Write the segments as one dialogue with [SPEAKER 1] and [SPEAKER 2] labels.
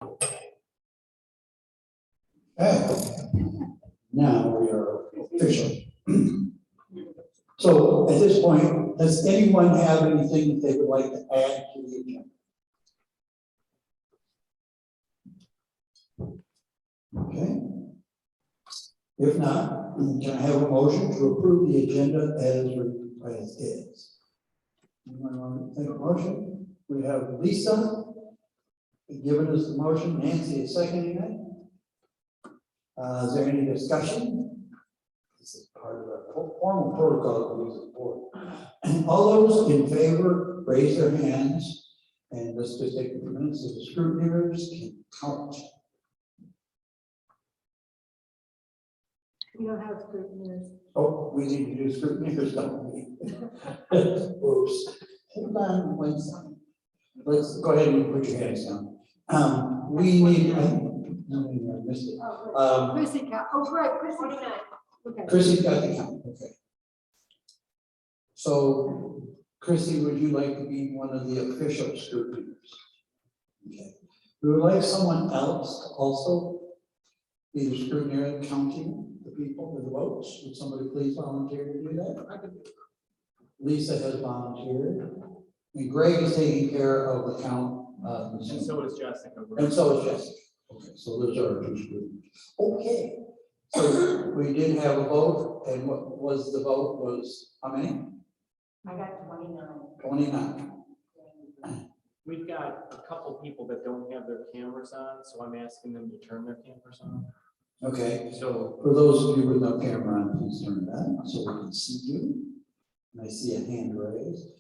[SPEAKER 1] Okay. Now we are official. So at this point, does anyone have anything that they would like to add to the agenda? Okay. If not, can I have a motion to approve the agenda as is? Anyone want to make a motion? We have Lisa giving us the motion. Nancy is seconding it. Is there any discussion? This is part of our formal protocol of the board. And all those in favor, raise their hands. And let's just take a few minutes so the scrutineers can count.
[SPEAKER 2] We don't have scrutineers.
[SPEAKER 1] Oh, we need to do scrutineers, don't we? Oops. Hold on one second. Let's go ahead and put your hands down. We need, no, I missed it.
[SPEAKER 2] Chrissy count. Oh, right, Chrissy. 29. Okay.
[SPEAKER 1] Chrissy got the count, okay. So, Chrissy, would you like to be one of the official scrutineers? Okay. We would like someone else to also be the scrutineer counting the people with the votes. Would somebody please volunteer to do that? I could do it. Lisa has volunteered. And Greg is taking care of the count. And
[SPEAKER 3] so is Jessica.
[SPEAKER 1] And so is Jessica. Okay, so those are our two scrutineers. Okay. So we did have a vote, and what was the vote was how many?
[SPEAKER 2] I got 29.
[SPEAKER 1] 29.
[SPEAKER 3] We've got a couple people that don't have their cameras on, so I'm asking them to turn their cameras on.
[SPEAKER 1] Okay,
[SPEAKER 3] So
[SPEAKER 1] for those of you with no camera on, please turn it on so we can see you. And I see a hand raised.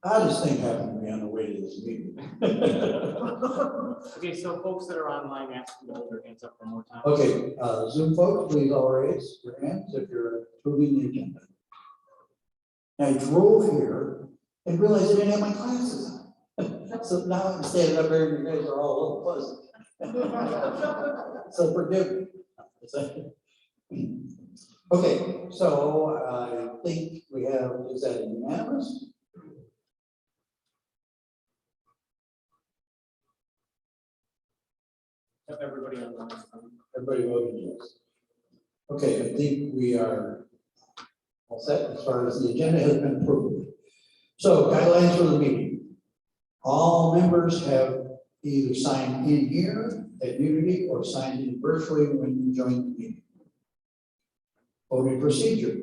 [SPEAKER 1] Oddest thing happened to me on the way to this meeting.
[SPEAKER 3] okay, so folks that are online, ask them to hold their hands up one more time.
[SPEAKER 1] Okay, Zoom folks, please all raise your hands if you're approving the agenda. I drove here and realized I didn't have my glasses on. So now I'm standing up here and you guys are all a little fuzzy. So forgive me. Okay, so I think we have, is that unanimous?
[SPEAKER 3] Everybody online.
[SPEAKER 1] Everybody voted yes. Okay, I think we are all set as far as the agenda has been approved. So guidelines for the meeting. All members have either signed in here at Unity or signed in virtually when you join the meeting. Voting procedure.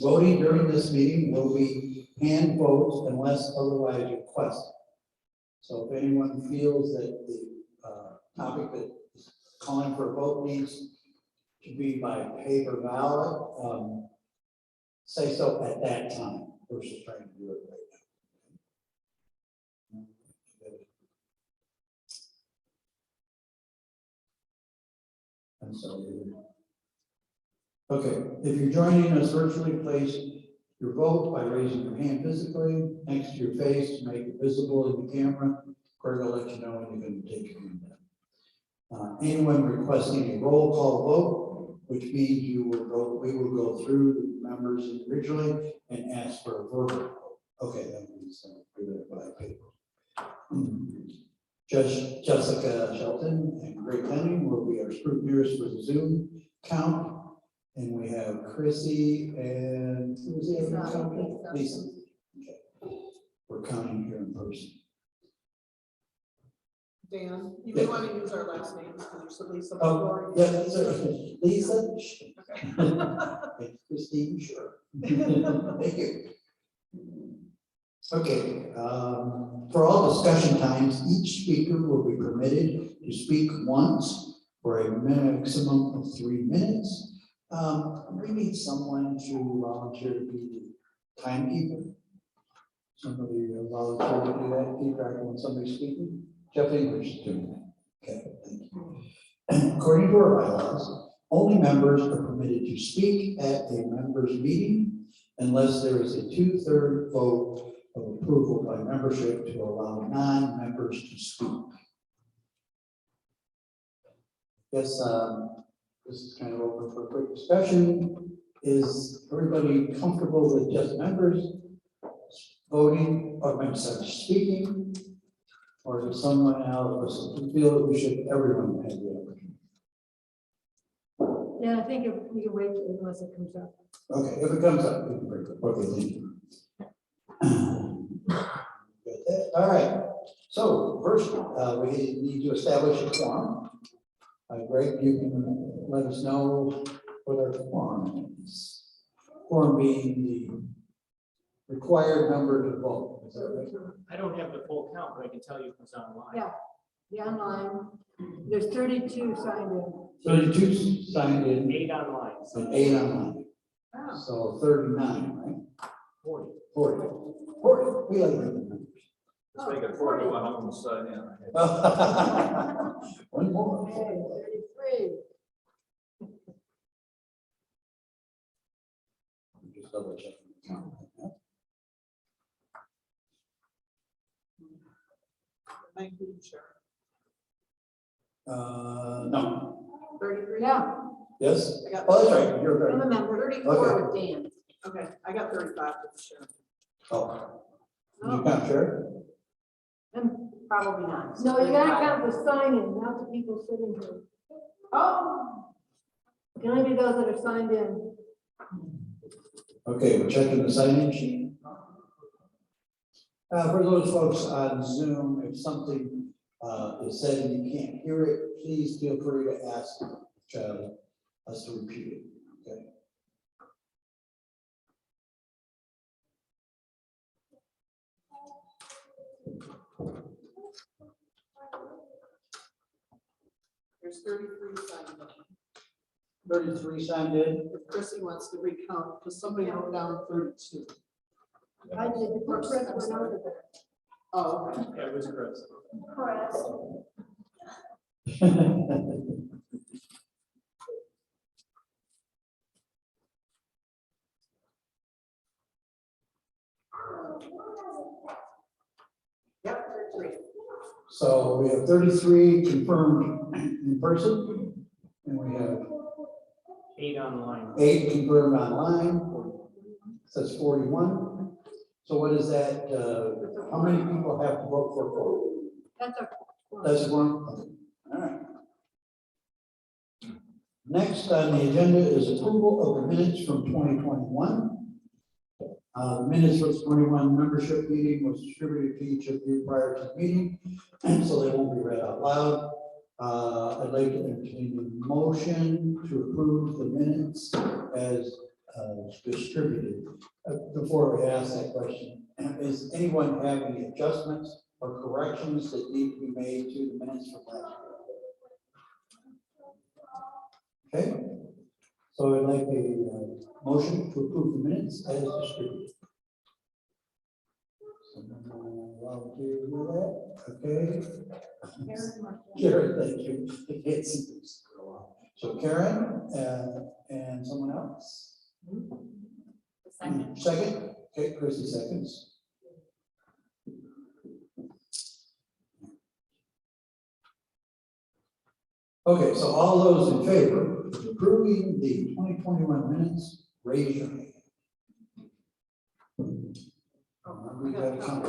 [SPEAKER 1] Voting during this meeting will be hand votes unless otherwise requested. So if anyone feels that the topic that is calling for a vote needs to be by paper ballot, say so at that time versus trying to do it right now. I'm sorry. Okay, if you're joining us virtually, place your vote by raising your hand physically next to your face to make it visible in the camera. Greg will let you know when you're going to take your hand down. Anyone requesting a roll call vote, which means we will go through the members individually and ask for a verbal vote. Okay, that means do that by paper. Judge Jessica Shelton and Greg Henning will be our scrutineers for the Zoom count. And we have Chrissy and who was the other counter? Lisa. Okay. We're counting here in person.
[SPEAKER 4] Dan, you may want to use our last names because you're so Lisa.
[SPEAKER 1] Oh, yeah, Lisa. Okay. And Christine, sure. Thank you. Okay, for all discussion times, each speaker will be permitted to speak once for a maximum of 3 minutes. We need someone to volunteer to be the timekeeper. Somebody volunteer to do that, keep track of when somebody's speaking. Jeff English is doing that. Okay, thank you. According to our bylaws, only members are permitted to speak at a members' meeting unless there is a 2/3 vote of approval by membership to allow non-members to speak. Yes, this is kind of open for a quick discussion. Is everybody comfortable with just members voting or speaking? Or is someone else who feel that we should, everyone have the opportunity?
[SPEAKER 2] Yeah, I think if we can wait unless it comes up.
[SPEAKER 1] Okay, if it comes up, we can break it. Okay, thank you. Got that. All right, so first, we need to establish a quorum. Greg, you can let us know what our quorum is. Quorum being the required number to vote. Is that right?
[SPEAKER 3] I don't have the full count, but I can tell you if it's online.
[SPEAKER 2] Yeah, the online, there's 32 signed in.
[SPEAKER 1] 32 signed in
[SPEAKER 3] 8 online.
[SPEAKER 1] and 8 online.
[SPEAKER 2] Wow.
[SPEAKER 1] So 39, right?
[SPEAKER 3] 40.
[SPEAKER 1] 40. 40. We like the numbers.
[SPEAKER 5] Let's make it 41 on the side, yeah.
[SPEAKER 1] One more.
[SPEAKER 2] Okay, 33.
[SPEAKER 1] Just double checking the count.
[SPEAKER 4] Thank you, Sharon.
[SPEAKER 1] No.
[SPEAKER 4] 33?
[SPEAKER 2] Yeah,
[SPEAKER 1] Yes?
[SPEAKER 4] I got,
[SPEAKER 1] Oh, that's right. You're
[SPEAKER 2] I'm
[SPEAKER 1] right.
[SPEAKER 2] a member.
[SPEAKER 4] 34 with Dan. Okay, I got 35 with Sharon.
[SPEAKER 1] Oh. You count, sure?
[SPEAKER 4] Probably not.
[SPEAKER 2] No, you gotta count the sign-in, not the people sitting here.
[SPEAKER 4] Oh,
[SPEAKER 2] Can only be those that are signed in.
[SPEAKER 1] Okay, we're checking the sign-in sheet. For those folks on Zoom, if something is said and you can't hear it, please feel free to ask us to repeat it. Okay.
[SPEAKER 4] there's 33 signed in.
[SPEAKER 1] 33 signed in.
[SPEAKER 4] If Chrissy wants to recount, because somebody wrote down 32.
[SPEAKER 2] I did, the first went over there.
[SPEAKER 4] Oh, okay.
[SPEAKER 3] Yeah, it was Chris.
[SPEAKER 2] Press.
[SPEAKER 4] Yep, 33.
[SPEAKER 1] So we have 33 confirmed in person, and we have
[SPEAKER 3] 8 online.
[SPEAKER 1] 8 confirmed online. That's 41. So what is that? How many people have to vote for a vote?
[SPEAKER 2] That's a.
[SPEAKER 1] That's one. Okay. All right. Next on the agenda is approval of the minutes from 2021. The minutes for the 21 membership meeting was distributed to each of you prior to the meeting, so they won't be read out loud. I'd like to entertain a motion to approve the minutes as distributed. Before I ask that question, is anyone have any adjustments or corrections that need to be made to the minutes from last year? Okay, so I'd like a motion to approve the minutes as distributed. Someone volunteer to do that? Okay. Karen, thank you. I can't see this for a while. So Karen, and someone else? Second? Okay, Chrissy seconds. Okay, so all those in favor of approving the 2021 minutes, raise your hand. We got a count.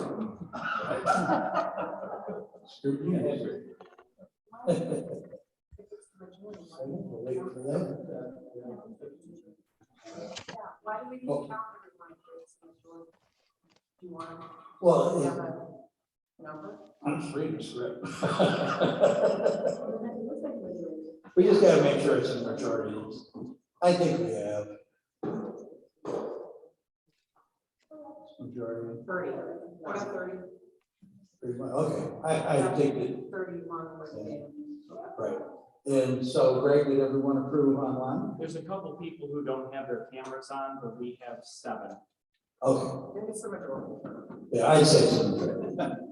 [SPEAKER 1] Scrutiny. We'll wait for that.
[SPEAKER 2] Why do we need to
[SPEAKER 1] Oh.
[SPEAKER 2] count everyone for this majority? Do you want
[SPEAKER 1] Well,
[SPEAKER 2] to have a number?
[SPEAKER 1] I'm just reading the script.
[SPEAKER 2] It looks like majority.
[SPEAKER 1] We just gotta make sure it's a majority. I think we have. Majority.
[SPEAKER 4] 30. I got 30.
[SPEAKER 1] Pretty much. Okay, I think that,
[SPEAKER 4] 31 with Dan.
[SPEAKER 1] right. And so Greg, did everyone approve online?
[SPEAKER 3] There's a couple people who don't have their cameras on, but we have 7.
[SPEAKER 1] Okay,
[SPEAKER 4] I think it's the majority.
[SPEAKER 1] yeah, I'd say so.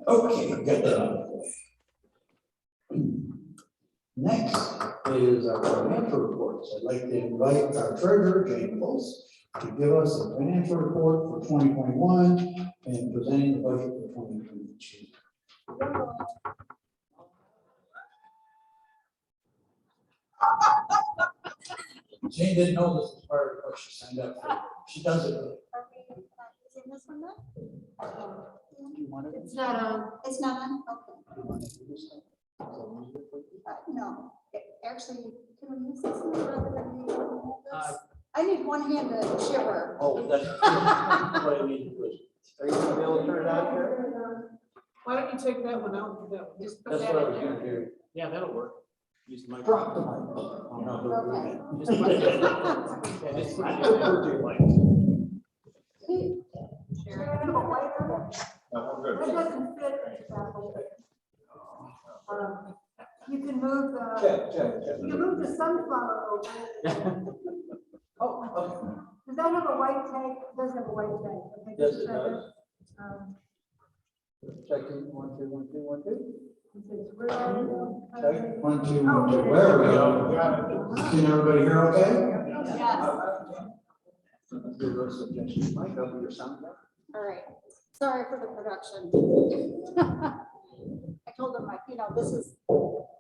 [SPEAKER 1] Okay, got that out of the way. Next is our financial reports. I'd like to invite our treasurer, Jane Close, to give us a financial report for 2021 and presenting the budget for 2022. Jane didn't know this was part of what she signed up for. She does it.
[SPEAKER 6] Is it this one then?
[SPEAKER 1] Do you want it?
[SPEAKER 2] It's not on.
[SPEAKER 6] It's not on? Okay. actually, can we use this one rather than the
[SPEAKER 3] Uh,
[SPEAKER 6] I need one hand to shiver.
[SPEAKER 1] Oh, that's what I mean. Are you gonna be able to turn it on here?
[SPEAKER 4] Why don't you take that one out? and that one? Just put
[SPEAKER 1] That's
[SPEAKER 4] that
[SPEAKER 1] what I
[SPEAKER 4] in
[SPEAKER 1] was
[SPEAKER 4] there.
[SPEAKER 1] gonna do.
[SPEAKER 3] Yeah, that'll work. Use the mic.
[SPEAKER 1] Drop the mic. Oh, no, don't do
[SPEAKER 6] Okay.
[SPEAKER 1] that.
[SPEAKER 3] Just put it- yeah, just put it in there.
[SPEAKER 5] No, we're
[SPEAKER 2] That
[SPEAKER 5] good.
[SPEAKER 2] doesn't fit. You can move the,
[SPEAKER 1] Check.
[SPEAKER 2] you can move the sunflower over.
[SPEAKER 1] Oh, okay.
[SPEAKER 2] Does that have a white tank? It does have a white tank. Okay,
[SPEAKER 1] Yes,
[SPEAKER 2] just
[SPEAKER 1] it
[SPEAKER 2] a second.
[SPEAKER 1] does.
[SPEAKER 2] Um,
[SPEAKER 1] Checking, 1, 2, 1, 2, 1, 2.
[SPEAKER 2] it's red.
[SPEAKER 1] Check, 1, 2, 1, 2. There we go. Can everybody hear okay?
[SPEAKER 2] Yes.
[SPEAKER 1] Give us a suggestion. Mike, I'll be your sound guy.
[SPEAKER 6] All right, sorry for the production. I told them, like, this is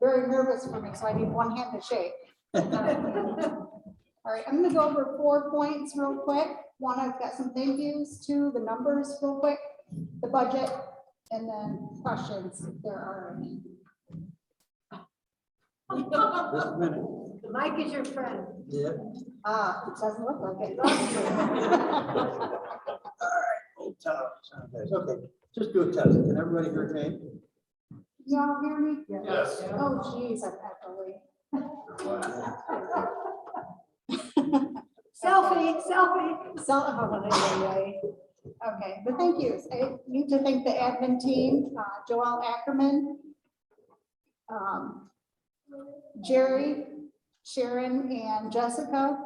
[SPEAKER 6] very nervous for me, so I need one hand to shake. All right, I'm gonna go over 4 points real quick. One, I've got some thank yous. 2, the numbers real quick, the budget, and then questions if there are any.
[SPEAKER 1] Just a minute.
[SPEAKER 2] The mic is your friend.
[SPEAKER 1] Yeah.
[SPEAKER 6] It doesn't look like it.
[SPEAKER 1] Old town sound guys. Okay, just do a test. Can everybody hear Jane?
[SPEAKER 6] Y'all hear me?
[SPEAKER 5] Yes.
[SPEAKER 6] Oh, geez, I've had to wait.
[SPEAKER 2] Selfie.
[SPEAKER 6] So, anyway. Okay, but thank yous. I need to thank the admin team, Joelle Ackerman, Jerry, Sharon, and Jessica.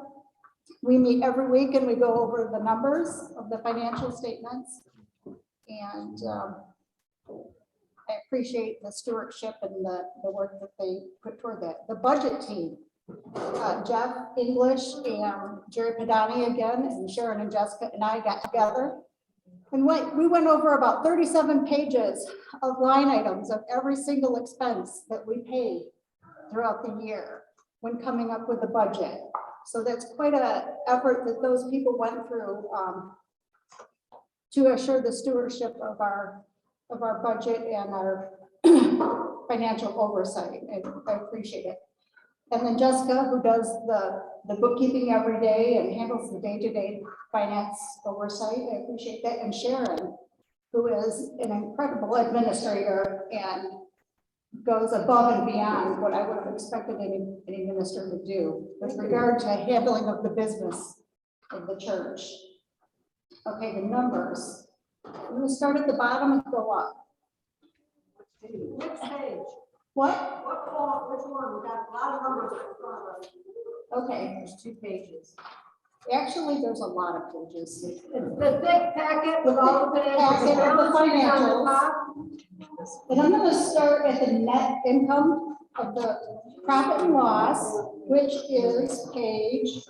[SPEAKER 6] We meet every week and we go over the numbers of the financial statements. And I appreciate the stewardship and the work that they put toward that. The budget team, Jeff English and Jerry Padani again, and Sharon and Jessica and I got together. And we went over about 37 pages of line items of every single expense that we paid throughout the year when coming up with the budget. So that's quite an effort that those people went through to assure the stewardship of our budget and our financial oversight. And I appreciate it. And then Jessica, who does the bookkeeping every day and handles the day-to-day finance oversight, I appreciate that. And Sharon, who is an incredible administrator and goes above and beyond what I would have expected any minister to do with regard to handling of the business of the church. Okay, the numbers. I'm going to start at the bottom and go up.
[SPEAKER 2] Next page.
[SPEAKER 6] What?
[SPEAKER 2] What column, which one? We got a lot of numbers in front of us.
[SPEAKER 6] Okay,
[SPEAKER 2] There's 2 pages.
[SPEAKER 6] actually, there's a lot of pages.
[SPEAKER 2] It's the thick packet with all the
[SPEAKER 6] Packet
[SPEAKER 2] financials.
[SPEAKER 6] of the
[SPEAKER 2] Balance sheet on the
[SPEAKER 6] financials.
[SPEAKER 2] top.
[SPEAKER 6] And I'm going to start at the net income of the profit and loss, which is page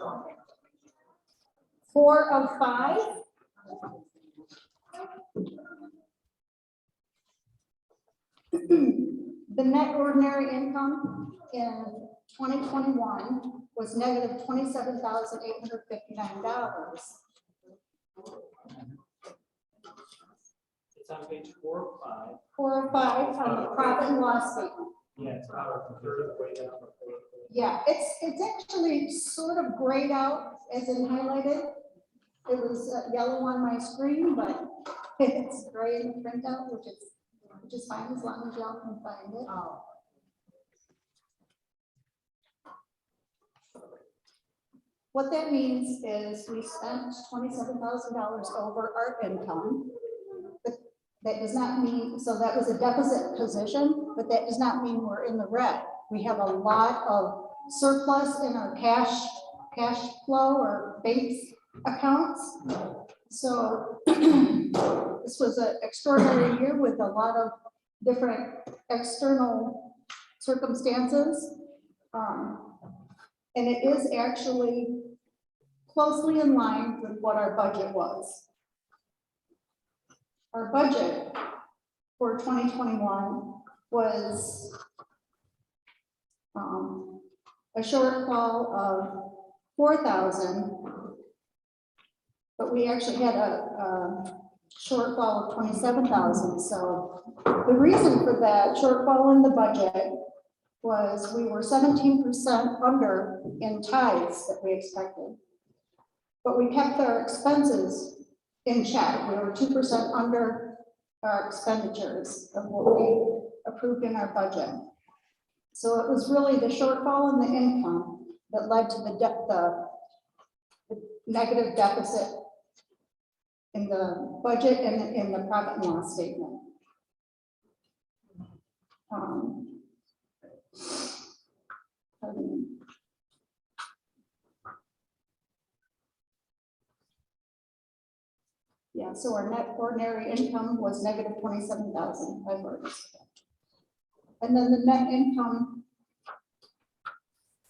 [SPEAKER 6] 4 of 5. The net ordinary income in 2021 was negative $27,859.
[SPEAKER 3] It's on page 4 or 5.
[SPEAKER 6] 4 of 5 on the profit and loss statement.
[SPEAKER 3] Yeah, it's about a third of the way down.
[SPEAKER 6] Yeah, it's actually sort of grayed out as in highlighted. It was yellow on my screen, but it's gray in the printout, which is fine as long as y'all can find it. What that means is we spent $27,000 over our income. But that does not mean, so that was a deficit position, but that does not mean we're in the red. We have a lot of surplus in our cash flow or bank accounts. So this was an extraordinary year with a lot of different external circumstances. And it is actually closely in line with what our budget was. Our budget for 2021 was a shortfall of 4,000, but we actually had a shortfall of 27,000. So the reason for that shortfall in the budget was we were 17% under in tithes that we expected. But we kept our expenses in check. We were 2% under our expenditures of what we approved in our budget. So it was really the shortfall in the income that led to the negative deficit in the budget and in the profit and loss statement. Yeah, so our net ordinary income was negative 27,000. I've already said that. And then the net income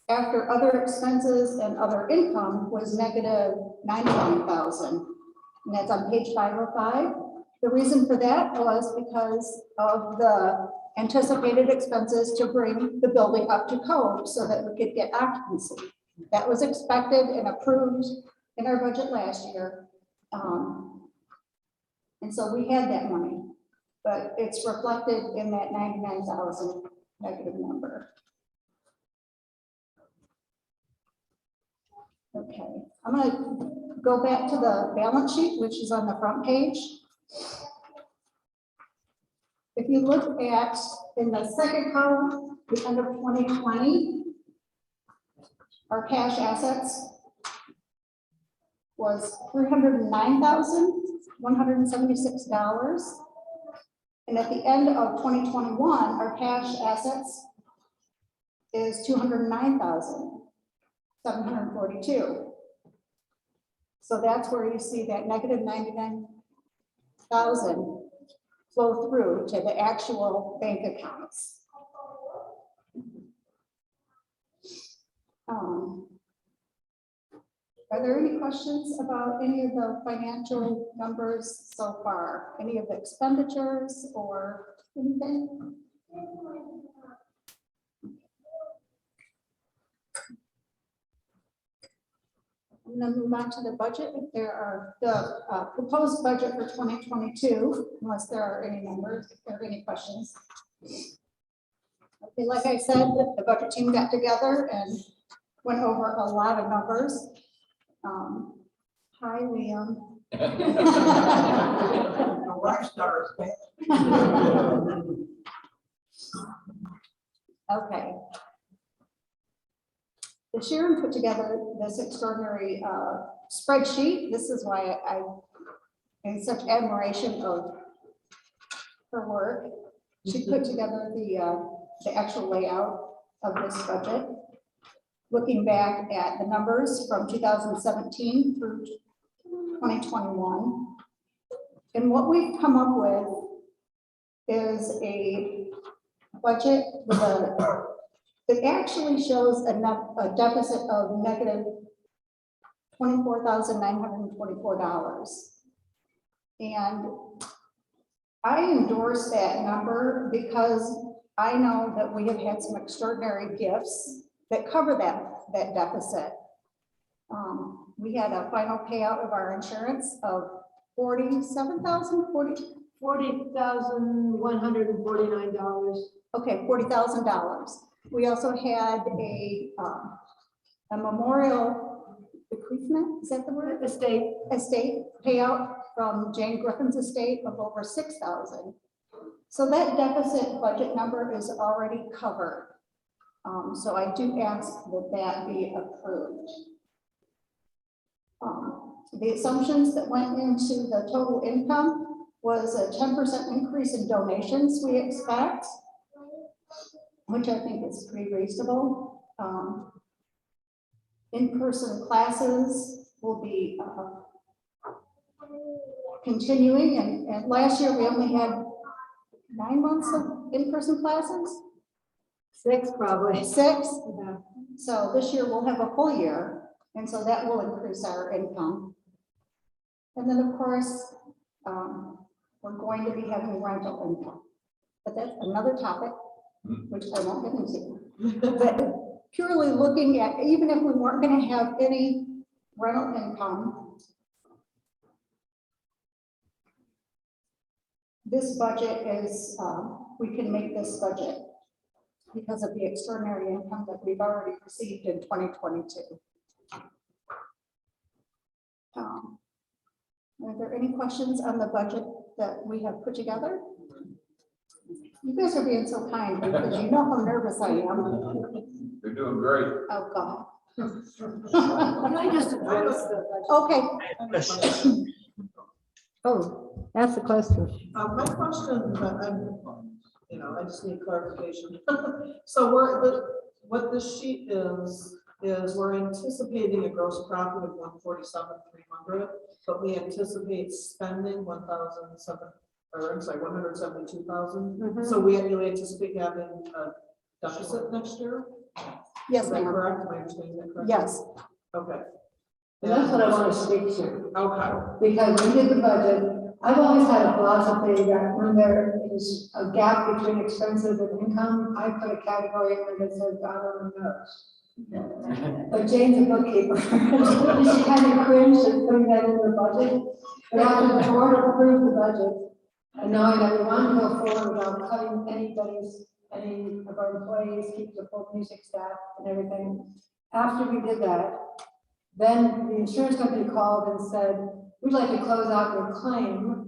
[SPEAKER 6] after other expenses and other income was negative 99,000. And that's on page 505. The reason for that was because of the anticipated expenses to bring the building up to code so that we could get occupancy. That was expected and approved in our budget last year. And so we had that money, but it's reflected in that 99,000 negative number. Okay, I'm going to go back to the balance sheet, which is on the front page. If you look at in the second column, the end of 2020, our cash assets was $309,176. And at the end of 2021, our cash assets is $209,742. So that's where you see that negative 99,000 flow through to the actual bank accounts. Are there any questions about any of the financial numbers so far? Any of the expenditures or anything? I'm going to move on to the budget. If there are the proposed budget for 2022, unless there are any numbers, if there are any questions. Okay, like I said, the budget team got together and went over a lot of numbers. Hi, Liam.
[SPEAKER 1] The rock stars.
[SPEAKER 6] Okay. The Sharon put together this extraordinary spreadsheet. This is why I'm in such admiration of her work. She put together the actual layout of this budget, looking back at the numbers from 2017 through 2021. And what we've come up with is a budget with it actually shows a deficit of negative $24,924. And I endorse that number because I know that we have had some extraordinary gifts that cover that deficit. We had a final payout of our insurance of
[SPEAKER 2] $40,149.
[SPEAKER 6] Okay, $40,000. We also had a memorial bequeathment, is that the word? Estate payout from Jane Griffin's estate of over $6,000. So that deficit budget number is already covered. So I do ask that that be approved. The assumptions that went into the total income was a 10% increase in donations we expect, which I think is pretty reasonable. In-person classes will be continuing, and last year we only had 9 months of in-person classes.
[SPEAKER 2] 6 probably.
[SPEAKER 6] 6.
[SPEAKER 2] Yeah.
[SPEAKER 6] So this year we'll have a full year, and so that will increase our income. And then, of course, we're going to be having rental income, but that's another topic, which I won't get into. But purely looking at, even if we weren't going to have any rental income, this budget is, we can make this budget because of the extraordinary income that we've already received in 2022. Are there any questions on the budget that we have put together? You guys are being so kind because you know how nervous I am.
[SPEAKER 5] They're doing great.
[SPEAKER 6] Oh, God.
[SPEAKER 2] Can I just address the budget?
[SPEAKER 6] Okay,
[SPEAKER 2] Oh, ask the question.
[SPEAKER 4] My question, I just need clarification. So what this sheet is we're anticipating a gross profit of 147,300, but we anticipate spending 172,000.
[SPEAKER 2] Mhm.
[SPEAKER 4] So we anticipate having a deficit next year?
[SPEAKER 6] yes,
[SPEAKER 4] Is that
[SPEAKER 6] ma'am.
[SPEAKER 4] correct? Am I understanding that correctly?
[SPEAKER 6] Yes,
[SPEAKER 4] Okay.
[SPEAKER 7] And that's what I want to speak to,
[SPEAKER 4] Okay.
[SPEAKER 7] because we did the budget. I've always had a philosophy that when there is a gap between expenses and income, I put a category in there that says God only knows. But Jane's a bookkeeper. She kind of cringed at putting that in the budget. But after the board approved the budget, and knowing that we want to go forward without cutting any of our employees, keep the full music staff and everything. After we did that, then the insurance company called and said, we'd like to close out your claim.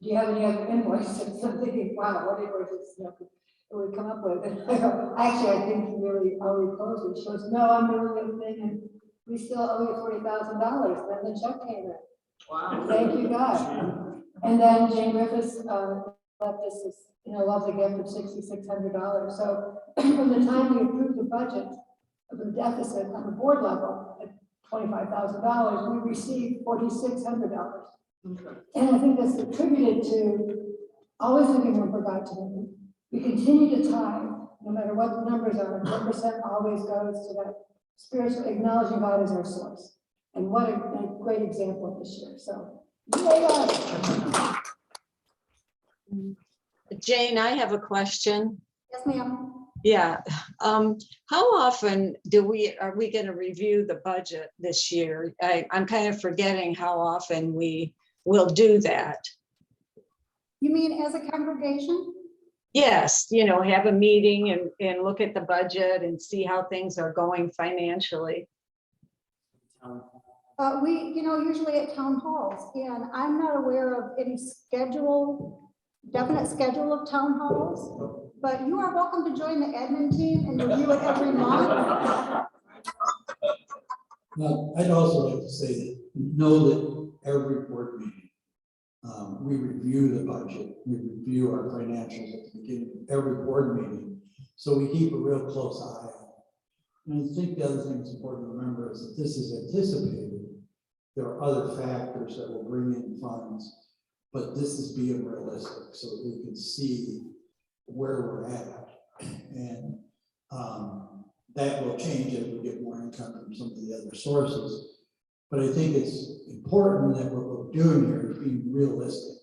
[SPEAKER 7] Do you have any other invoices? I'm thinking, wow, what invoices would come up with? Actually, I think you really already closed it. She goes, no, I'm doing everything, and we still owe you $40,000. Then the check came in.
[SPEAKER 4] Wow.
[SPEAKER 7] Thank you, God. And then Jane Griffiths left us this, lovely gift of $6,600. So from the time we approved the budget of the deficit on the board level at $25,000, we received $4,600.
[SPEAKER 4] Okay.
[SPEAKER 7] And I think that's attributed to always leaving room for God to move. We continue to tithe, no matter what the numbers are. 10% always goes to that spiritual, acknowledging God as our source. And what a great example this year. So, yay us.
[SPEAKER 8] Jane, I have a question.
[SPEAKER 6] yes, ma'am.
[SPEAKER 8] Yeah. How often are we going to review the budget this year? I'm kind of forgetting how often we will do that.
[SPEAKER 6] You mean as a congregation?
[SPEAKER 8] Yes, have a meeting and look at the budget and see how things are going financially.
[SPEAKER 6] We, usually at town halls, and I'm not aware of any definite schedule of town halls, but you are welcome to join the admin team and review it every month.
[SPEAKER 1] Now, I'd also like to say that, know that every board meeting, we review the budget, we review our financials at the beginning of every board meeting. So we keep a real close eye on it. And I think the other thing that's important to remember is that this is anticipated. There are other factors that will bring in funds, but this is being realistic so that we can see where we're at. And that will change as we get more income from some of the other sources. But I think it's important that what we're doing here is being realistic.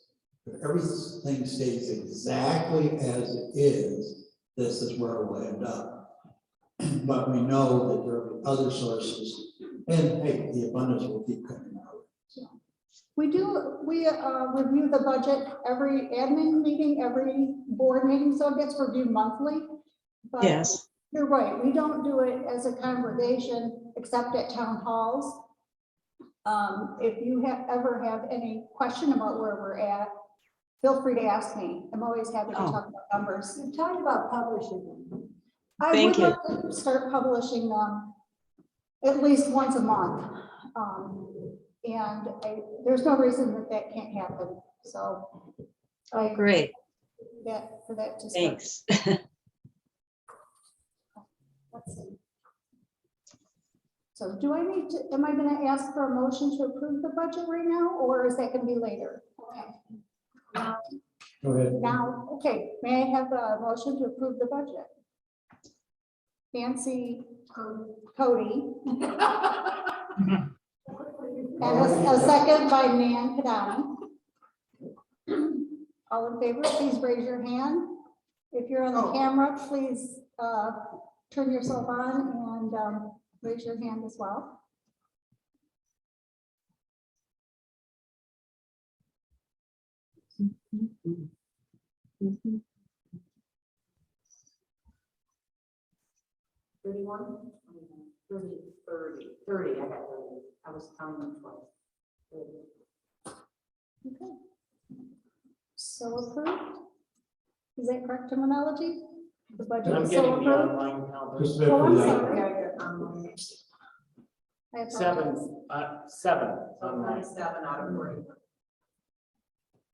[SPEAKER 1] If everything stays exactly as it is, this is where we'll end up. But we know that there are other sources, and hey, the abundance will keep coming out.
[SPEAKER 6] We review the budget every admin meeting, every board meeting, so it gets reviewed monthly. But
[SPEAKER 8] Yes.
[SPEAKER 6] you're right, we don't do it as a congregation except at town halls. If you ever have any question about where we're at, feel free to ask me. I'm always happy to talk about numbers.
[SPEAKER 7] You talked about publishing.
[SPEAKER 6] I
[SPEAKER 8] Thank
[SPEAKER 6] would
[SPEAKER 8] you.
[SPEAKER 6] like to start publishing them at least once a month. And there's no reason that can't happen. So I
[SPEAKER 8] Great.
[SPEAKER 6] for that to start.
[SPEAKER 8] Thanks.
[SPEAKER 6] Let's see. So am I going to ask for a motion to approve the budget right now, or is that going to be later? Okay.
[SPEAKER 1] Go ahead.
[SPEAKER 6] Now, okay, may I have a motion to approve the budget? Nancy, Cody. And a second by Nan Kadani. All in favor, please raise your hand. If you're on the camera, please turn yourself on and raise your hand as well.
[SPEAKER 2] 31? 30, I got 30. I was counting them twice. 30.
[SPEAKER 6] Okay. So approved? Is that correct terminology? The budget
[SPEAKER 3] I'm
[SPEAKER 6] is so
[SPEAKER 3] getting the
[SPEAKER 6] approved?
[SPEAKER 3] online count.
[SPEAKER 1] Just
[SPEAKER 6] Oh, I'm
[SPEAKER 1] for that.
[SPEAKER 6] sorry. I apologize.
[SPEAKER 3] Seven
[SPEAKER 4] So
[SPEAKER 3] online.
[SPEAKER 4] 37 out of 40.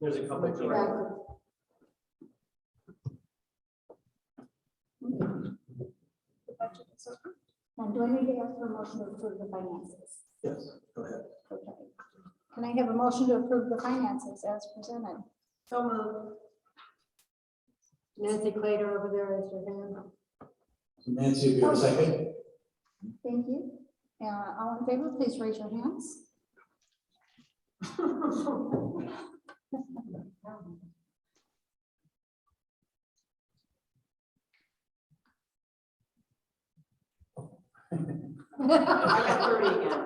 [SPEAKER 3] There's a couple. people.
[SPEAKER 6] Correct. The budget is approved. Now, do I need to ask for a motion to approve the finances?
[SPEAKER 1] Yes, go ahead.
[SPEAKER 6] Okay. Can I have a motion to approve the finances as presented?
[SPEAKER 4] So moved.
[SPEAKER 2] Nancy Clader over there is your hand.
[SPEAKER 1] Nancy, if you have a second?
[SPEAKER 6] Thank you. All in favor, please raise your hands.
[SPEAKER 4] I got 30 again.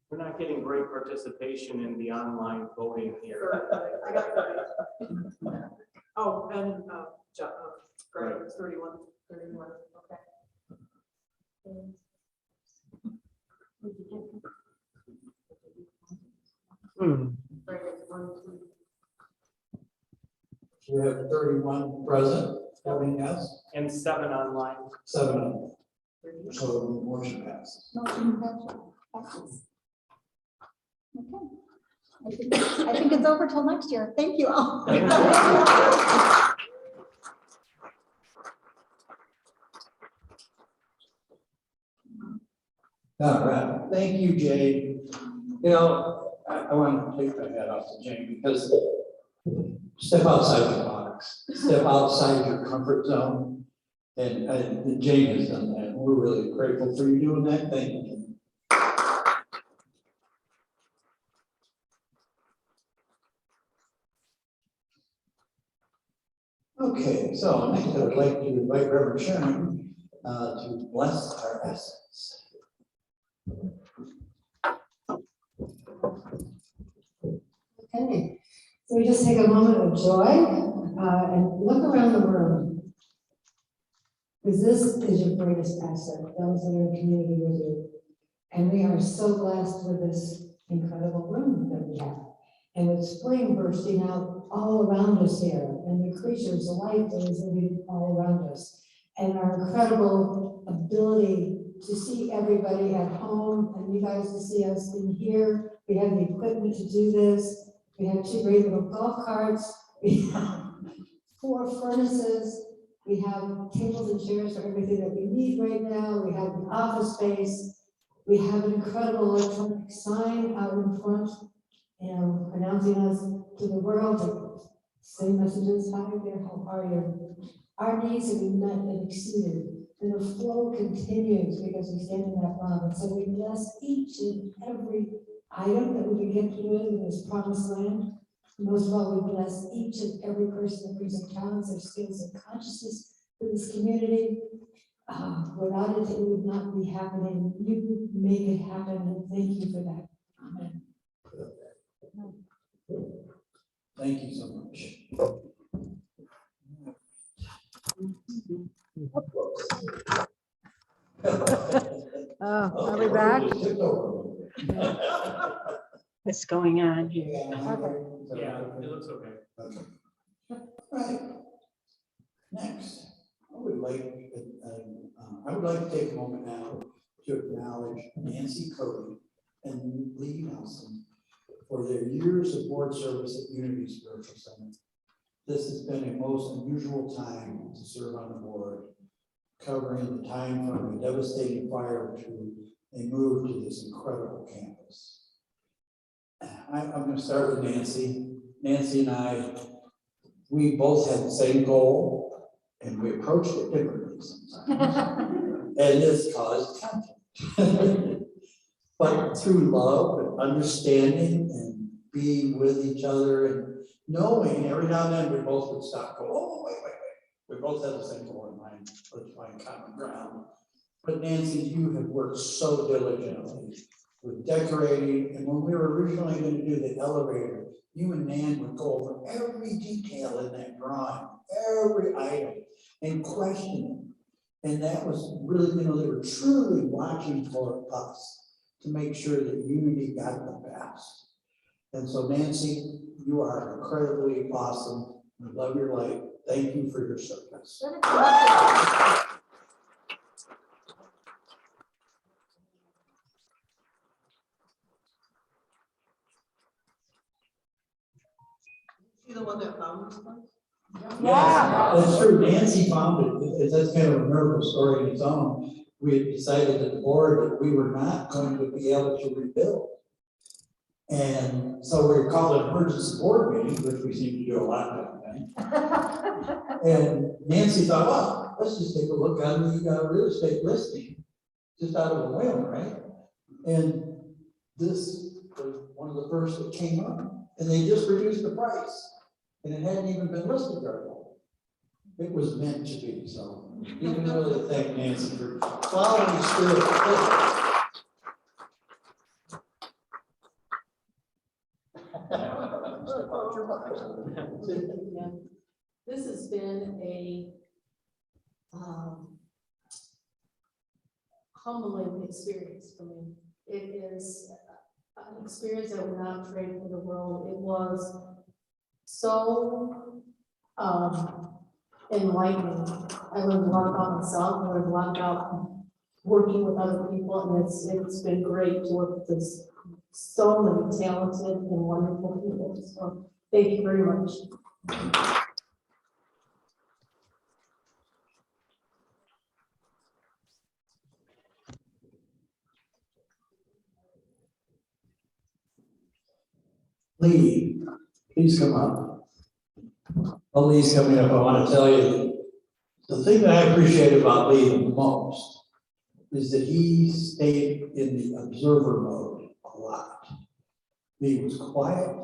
[SPEAKER 3] We're not getting great participation in the online voting here.
[SPEAKER 4] I got 30. Oh, and, Greg, it's 31, okay.
[SPEAKER 2] Greg is 1, 2.
[SPEAKER 1] We have 31 present, voting yes,
[SPEAKER 3] And 7 online.
[SPEAKER 1] 7. So the motion passes.
[SPEAKER 6] Motion passes. Okay. I think it's over till next year. Thank you all.
[SPEAKER 1] All right, thank you, Jane. You know, I want to take my hat off to Jane because step outside the box, step outside your comfort zone. And Jane has done that. We're really grateful for you doing that. Thank you. Okay, so next I would like to invite Reverend Sharon to bless our assets.
[SPEAKER 7] Okay, so we just take a moment of joy and look around the room. Because this is your greatest asset, those that are in community with you. And we are so blessed with this incredible room that we have. And with spring bursting out all around us here, and the creatures, the life that is living all around us, and our incredible ability to see everybody at home, and you guys to see us in here. We have the equipment to do this. We have 2 great little golf carts. We have 4 furnaces. We have tables and chairs for everything that we need right now. We have the office space. We have an incredible electronic sign out in front, announcing us to the world, to send messages. Hi there, how are you? Our needs have been met and exceeded, and the flow continues because we stand in that love. And so we bless each and every item that we've been gifted with in this promised land. Most of all, we bless each and every person that brings their talents, their skills, and consciousness to this community. Without it, it would not be happening. You make it happen, and thank you for that. Amen.
[SPEAKER 1] Thank you so much.
[SPEAKER 2] Oh, are we back?
[SPEAKER 8] What's going on here?
[SPEAKER 3] Yeah, it looks okay.
[SPEAKER 1] Okay. Right. Next, I would like to take a moment now to acknowledge Nancy Cody and Lee Nelson for their years of board service at Unity Spiritual Center. This has been a most unusual time to serve on the board, covering the time from a devastating fire to a move to this incredible campus. I'm going to start with Nancy. Nancy and I, we both had the same goal, and we approached it differently sometimes. And this caused conflict. But through love and understanding and being with each other and knowing every now and then we both would stop, go, oh, wait. We both had the same goal in mind, let's find common ground. But Nancy, you have worked so diligently with decorating, and when we were originally going to do the elevator, you and Nan would go over every detail in that drawing, every item, and question And that was really, they were truly watching for us to make sure that Unity got the best. And so Nancy, you are incredibly awesome. I love your life. Thank you for your service.
[SPEAKER 4] You the one that found this place?
[SPEAKER 1] Yeah, that's true. Nancy found it. That's kind of a nervous story in its own. We had decided at the board that we were not going to be able to rebuild. And so we called an emergency board meeting, which we seem to do a lot of then. And Nancy thought, well, let's just take a look on the real estate listing, just out of a whim, right? And this was one of the first that came up, and they just reduced the price. And it hadn't even been listed very long. It was meant to be, so you can really thank Nancy for following through.
[SPEAKER 9] Yeah. This has been a humbling experience for me. It is an experience I would not trade for the world. It was so enlightening. I learned a lot about myself. I learned a lot about working with other people, and it's been great to work with this so many talented and wonderful people. So thank you very much.
[SPEAKER 1] Lee, please come up. While Lee's coming up, I want to tell you the thing that I appreciate about Lee the most is that he stayed in the observer mode a lot. Lee was quiet,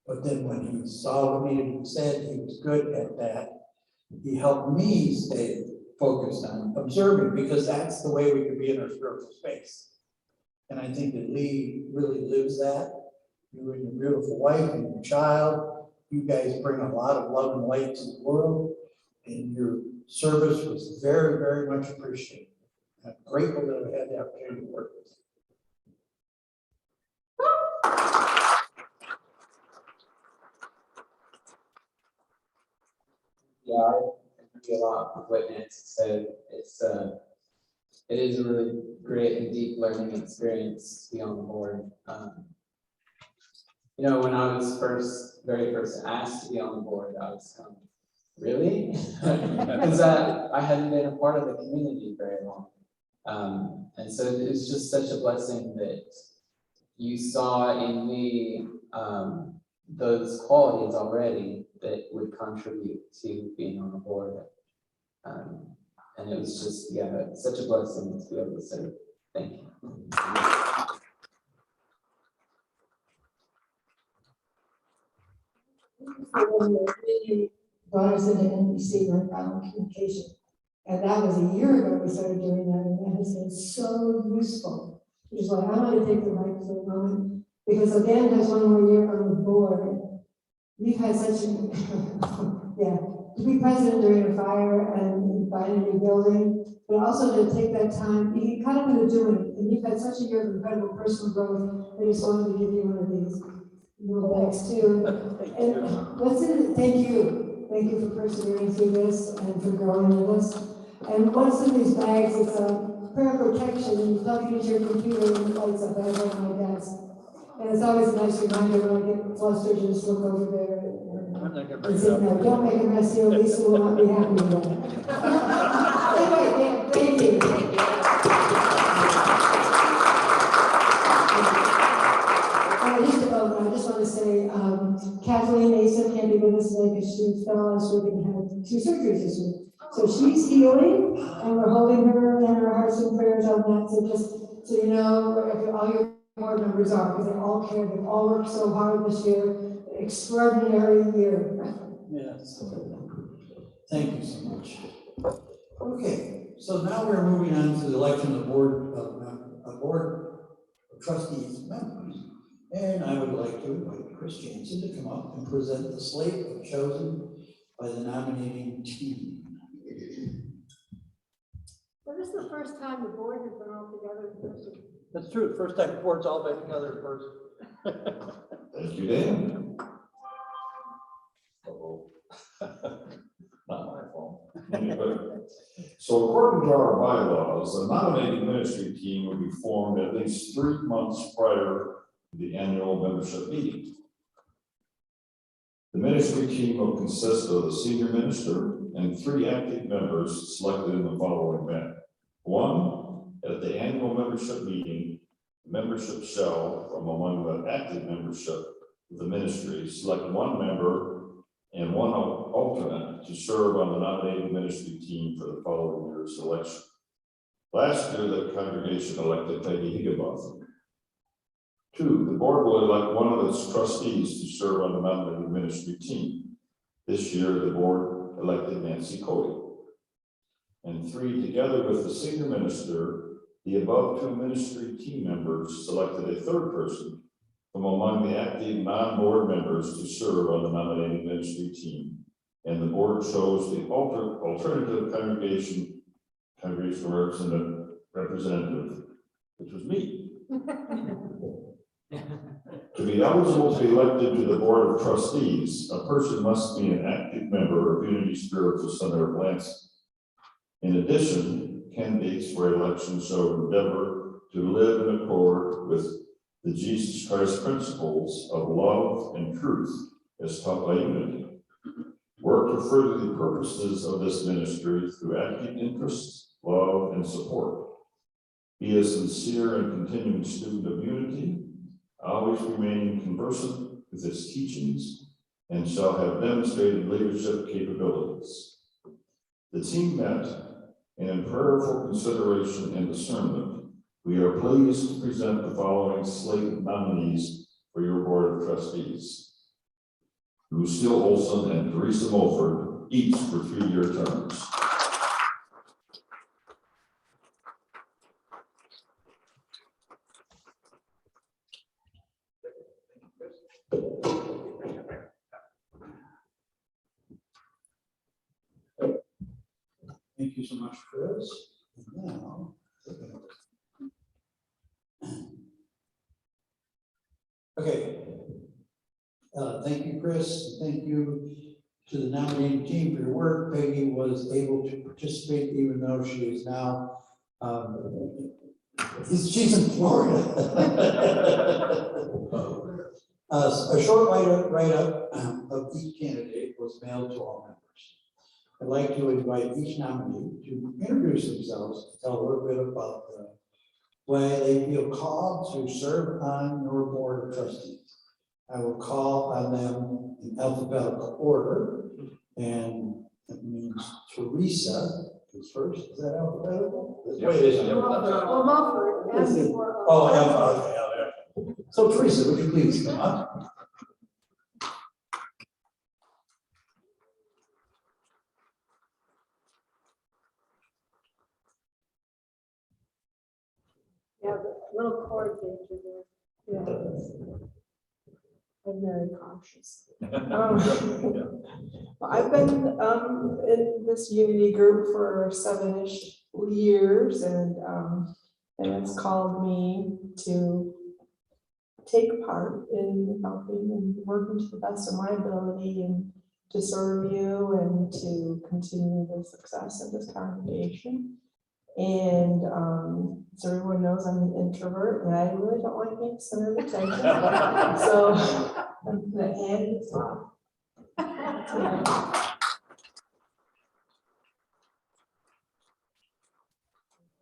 [SPEAKER 1] but then when he saw what needed to be said, he was good at that. He helped me stay focused on observing, because that's the way we can be in our spiritual space. And I think that Lee really lives that. You and your beautiful wife and your child, you guys bring a lot of love and light to the world, and your service was very, very much appreciated. I'm grateful that I had the opportunity to work with you.
[SPEAKER 10] Yeah, I agree a lot with what Nancy said. It is a really great and deep learning experience to be on the board. When I was very first asked to be on the board, I was kind of, really? Because I hadn't been a part of the community very long. And so it was just such a blessing that you saw in me those qualities already that would contribute to being on the board. And it was just, such a blessing to be able to say thank you.
[SPEAKER 7] Really brought us into NBC, nonviolent communication. And that was a year ago we started doing that, and that has been so useful. Which is why I want to take the mic for a moment, because again, there's one more year on the board. We've had such a, to be president during a fire and buying a new building, but also to take that time, you kind of want to do it, and you've had such a year of incredible personal growth. I just wanted to give you one of these little bags too. And what's in it? Thank you. Thank you for persevering through this and for growing with us. And what's in these bags is a prayer protection. You plug it into your computer and it lights up. I have it on my desk. And it's always a nice reminder when I get flustered to just look over there and say, no, don't make a mess here. Lisa will not be happy with that. Anyway, thank you. I just want to say, Kathleen Mason can't be with us today because she fell last week and had 2 surgeries this week. So she's healing, and we're holding her and her hearts and prayers on that. So just so you know, wherever all your board members are, because they all care, they all worked so hard this year. Extraordinary year.
[SPEAKER 1] Yes. Thank you so much. Okay, so now we're moving on to the election of board of trustees members. And I would like to invite Chris Jansen to come up and present the slate chosen by the nominating team.
[SPEAKER 7] first time the board has been all together in person.
[SPEAKER 1] That's true, the first time the board's all been together in person.
[SPEAKER 11] Thank you, Dan. Uh-oh. Not my fault. So according to our bylaws, the nominating ministry team will be formed at least 3 months prior to the annual membership meeting. The ministry team will consist of the senior minister and 3 active members selected in the following manner. 1, at the annual membership meeting, membership shall, from among the active membership of the ministry, select 1 member and 1 alternate to serve on the nominating ministry team for the following year's election. Last year, the congregation elected Peggy Higginbotham. 2, the board will elect 1 of its trustees to serve on the nominating ministry team. This year, the board elected Nancy Cody. And 3, together with the senior minister, the above 2 ministry team members selected a 3rd person from among the active non-board members to serve on the nominating ministry team. And the board chose the alternative congregation representative, which was me. To be eligible to be elected to the board of trustees, a person must be an active member of Unity Spiritual Center of Lansing. In addition, candidates for election shall endeavor to live in accord with the Jesus Christ principles of love and truth as taught by Unity. Work to further the purposes of this ministry through active interest, love, and support. Be a sincere and continuing student of Unity, always remaining conversant with its teachings, and shall have demonstrated leadership capabilities. The team met, and in prayerful consideration and discernment, we are pleased to present the following slate nominees for your board of trustees. Lucille Olson and Teresa Mulford, each for 3-year terms.
[SPEAKER 1] Thank you so much, Chris. And now, okay. Thank you, Chris. Thank you to the nominating team for your work. Peggy was able to participate even though she is now, she's in Florida. A short write-up of each candidate was mailed to all members. I'd like to invite each nominee to introduce themselves, tell a little bit about why they feel called to serve on your board of trustees. I will call on them in alphabetical order, and it means Teresa is first. Is that alphabetical? This way it is.
[SPEAKER 7] Well, Mulford, as you were.
[SPEAKER 1] Oh, okay. So Teresa, would you please come up?
[SPEAKER 9] Yeah, the little cord danger there. Yeah. I'm very cautious. I've been in this Unity group for 7-ish years, and it's called me to take part in helping and working to the best of my ability and to serve you and to continue the success of this congregation. And so everyone knows I'm an introvert and I really don't like being center of attention. So I'm gonna hand this off.
[SPEAKER 1] I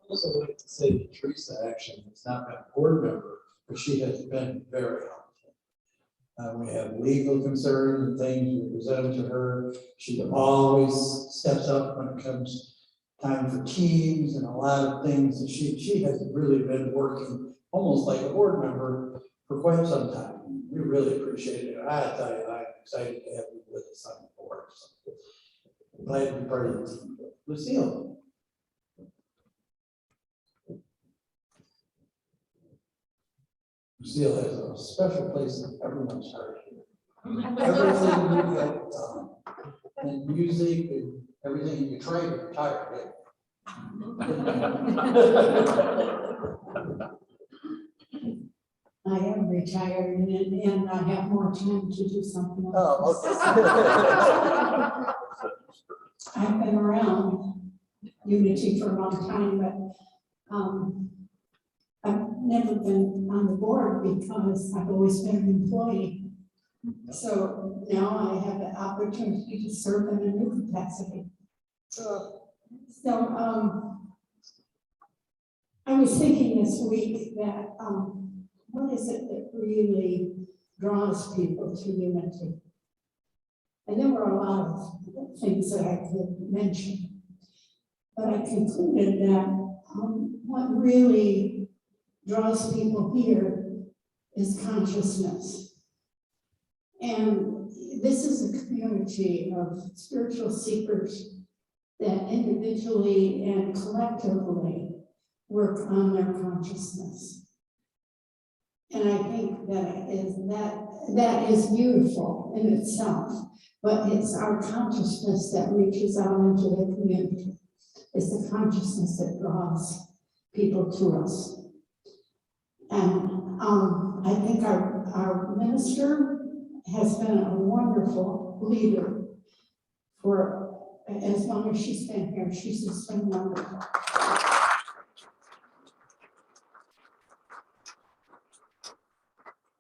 [SPEAKER 1] also like to say that Teresa actually has not been a board member, but she has been very helpful. We have legal concerns and things we present them to her. She always steps up when it comes time for teams and a lot of things. And she has really been working almost like a board member for quite some time. We really appreciate it. I tell you, I'm excited to have you with us on the board. So glad to be part of the team. Lucille. Lucille has a special place in everyone's heart here. Everything you have done, and music and everything, you try to retire, right?
[SPEAKER 7] I am retired and I have more time to do something else.
[SPEAKER 1] Oh,
[SPEAKER 7] I've been around Unity for a long time, but I've never been on the board because I've always been an employee. So now I have the opportunity to serve in a new capacity. So I was thinking this week that what is it that really draws people to Unity? And there were a lot of things that I could mention. But I concluded that what really draws people here is consciousness. And this is a community of spiritual seekers that individually and collectively work on their consciousness. And I think that is beautiful in itself, but it's our consciousness that reaches out into the community. It's the consciousness that draws people to us. And I think our minister has been a wonderful leader for as long as she's been here. She's just been wonderful.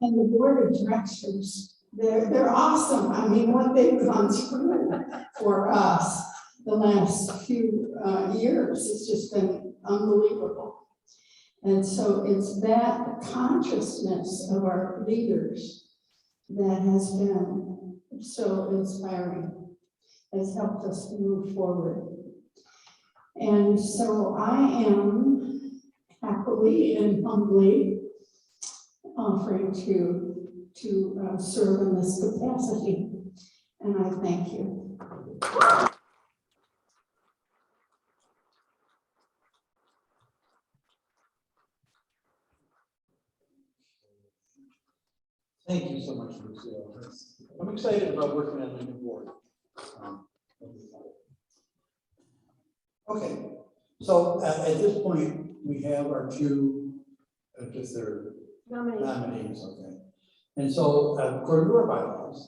[SPEAKER 7] And the board of directors, they're awesome. I mean, what they've gone through for us the last few years has just been unbelievable. And so it's that consciousness of our leaders that has been so inspiring, has helped us to move forward. And so I am happily and humbly offering to serve in this capacity, and I thank you.
[SPEAKER 1] Thank you so much, Lucille. I'm excited about working on the new board. Okay, so at this point, we have our two, just their nominees, okay. And so according to our bylaws,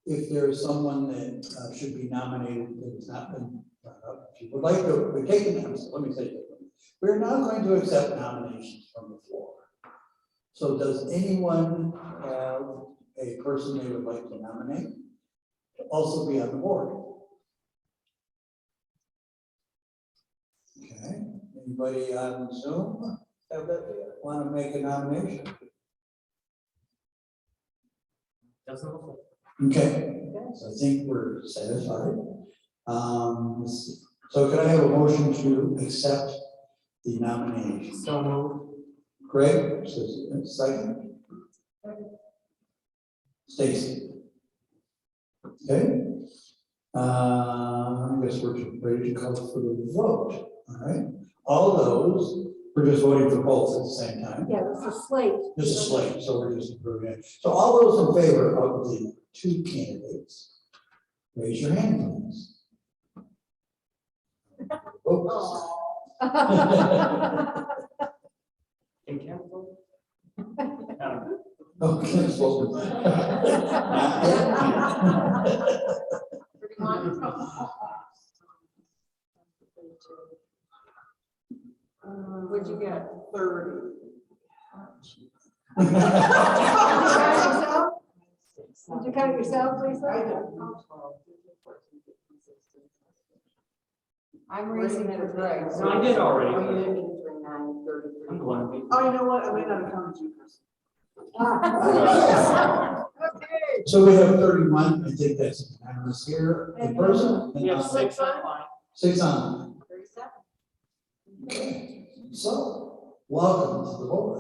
[SPEAKER 1] if there is someone that should be nominated that has not been brought up, if you would like to, we take them, let me say that. We're now going to accept nominations from the floor. So does anyone have a person they would like to nominate to also be on the board? Okay, anybody on Zoom have that, want to make a nomination?
[SPEAKER 3] Doesn't look like.
[SPEAKER 1] Okay, so I think we're satisfied. So can I have a motion to accept the nomination?
[SPEAKER 3] So moved.
[SPEAKER 1] Greg, second. Stacy. Okay. I guess we're ready to call for the vote. All right. All those, we're just voting for both at the same time.
[SPEAKER 9] Yeah, it's a slate.
[SPEAKER 1] Just a slate, so we're just approving it. So all those in favor of the two candidates, raise your hand, please. Oops.
[SPEAKER 3] Can Ken vote?
[SPEAKER 1] Okay, so.
[SPEAKER 2] What'd you get? 30.
[SPEAKER 6] Did you count yourself, Lisa?
[SPEAKER 2] I'm raising it for Greg.
[SPEAKER 3] No, I did already.
[SPEAKER 2] Oh, you didn't mean 29, 30.
[SPEAKER 3] I'm going to be.
[SPEAKER 4] Oh, you know what? I may not have counted you.
[SPEAKER 6] Okay.
[SPEAKER 1] So we have 31, I think that's unanimous here, in person.
[SPEAKER 3] We have 6 online.
[SPEAKER 1] 6 on.
[SPEAKER 2] 37.
[SPEAKER 1] Okay, so welcome to the board.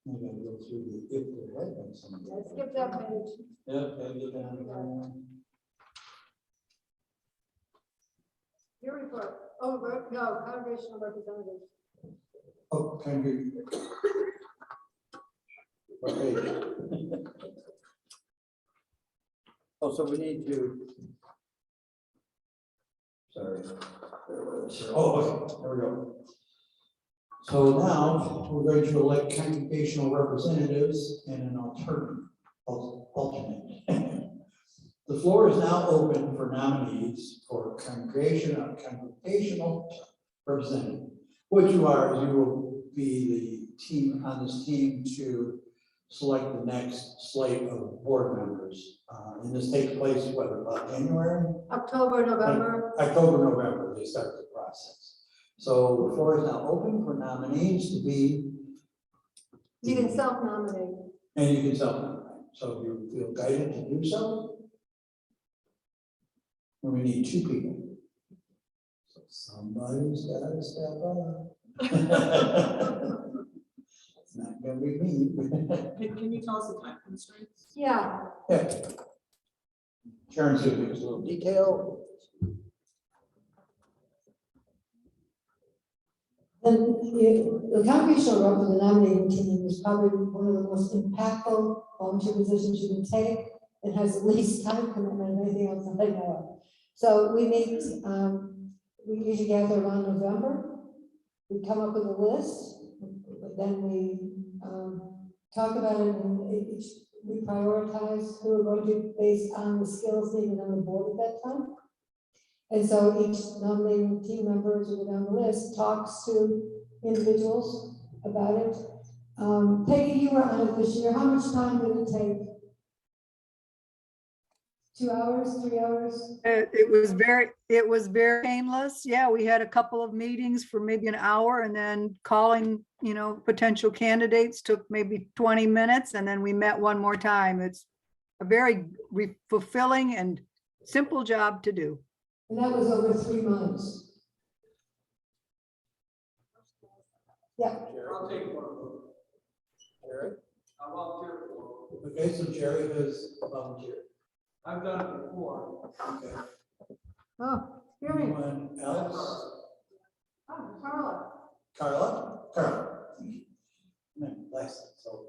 [SPEAKER 1] I'm gonna go through the if there had been somebody.
[SPEAKER 6] Let's skip that page.
[SPEAKER 1] Yep, gotta get down to
[SPEAKER 6] Your report. Oh, no, congregational representatives.
[SPEAKER 1] oh, can you? Okay. Oh, so we need to. Sorry. Oh, okay, there we go. So now we're going to elect congregational representatives and an alternate. The floor is now open for nominees for congregational representative. What you are, you will be the team on this team to select the next slate of board members. And this takes place, what, about January?
[SPEAKER 7] October, November.
[SPEAKER 1] October, November, they start the process. So the floor is now open for nominees to be.
[SPEAKER 7] You can self-nominate.
[SPEAKER 1] And you can self-nominate. So if you feel guided to do so. We need 2 people. So somebody's got to step up. It's not gonna be me.
[SPEAKER 4] Can you tell us the time constraints?
[SPEAKER 7] Yeah,
[SPEAKER 1] Yeah. Sharon's gonna give us a little detail.
[SPEAKER 7] the congregational rep for the nominating team is probably one of the most impactful volunteer positions you can take. It has the least time commitment of anything else that I know of. So we meet, we usually gather around November. We come up with a list, then we talk about it, and we prioritize who we're going to based on the skills needed on the board at that time. And so each nominating team member, as we go down the list, talks to individuals about it. Peggy, you were on it this year. How much time did it take? 2 hours, 3 hours?
[SPEAKER 12] It was very painless. Yeah, we had a couple of meetings for maybe an hour, and then calling, potential candidates took maybe 20 minutes, and then we met one more time. It's a very fulfilling and simple job to do.
[SPEAKER 7] And that was over 3 months. Yeah.
[SPEAKER 5] I'll take one of them.
[SPEAKER 1] Jerry?
[SPEAKER 5] I volunteer for
[SPEAKER 1] Okay, so Jerry has volunteered.
[SPEAKER 5] it. I've done it before.
[SPEAKER 1] Okay.
[SPEAKER 7] Oh, experience.
[SPEAKER 1] Anyone else?
[SPEAKER 7] Oh, Carla.
[SPEAKER 1] Carla. No, last.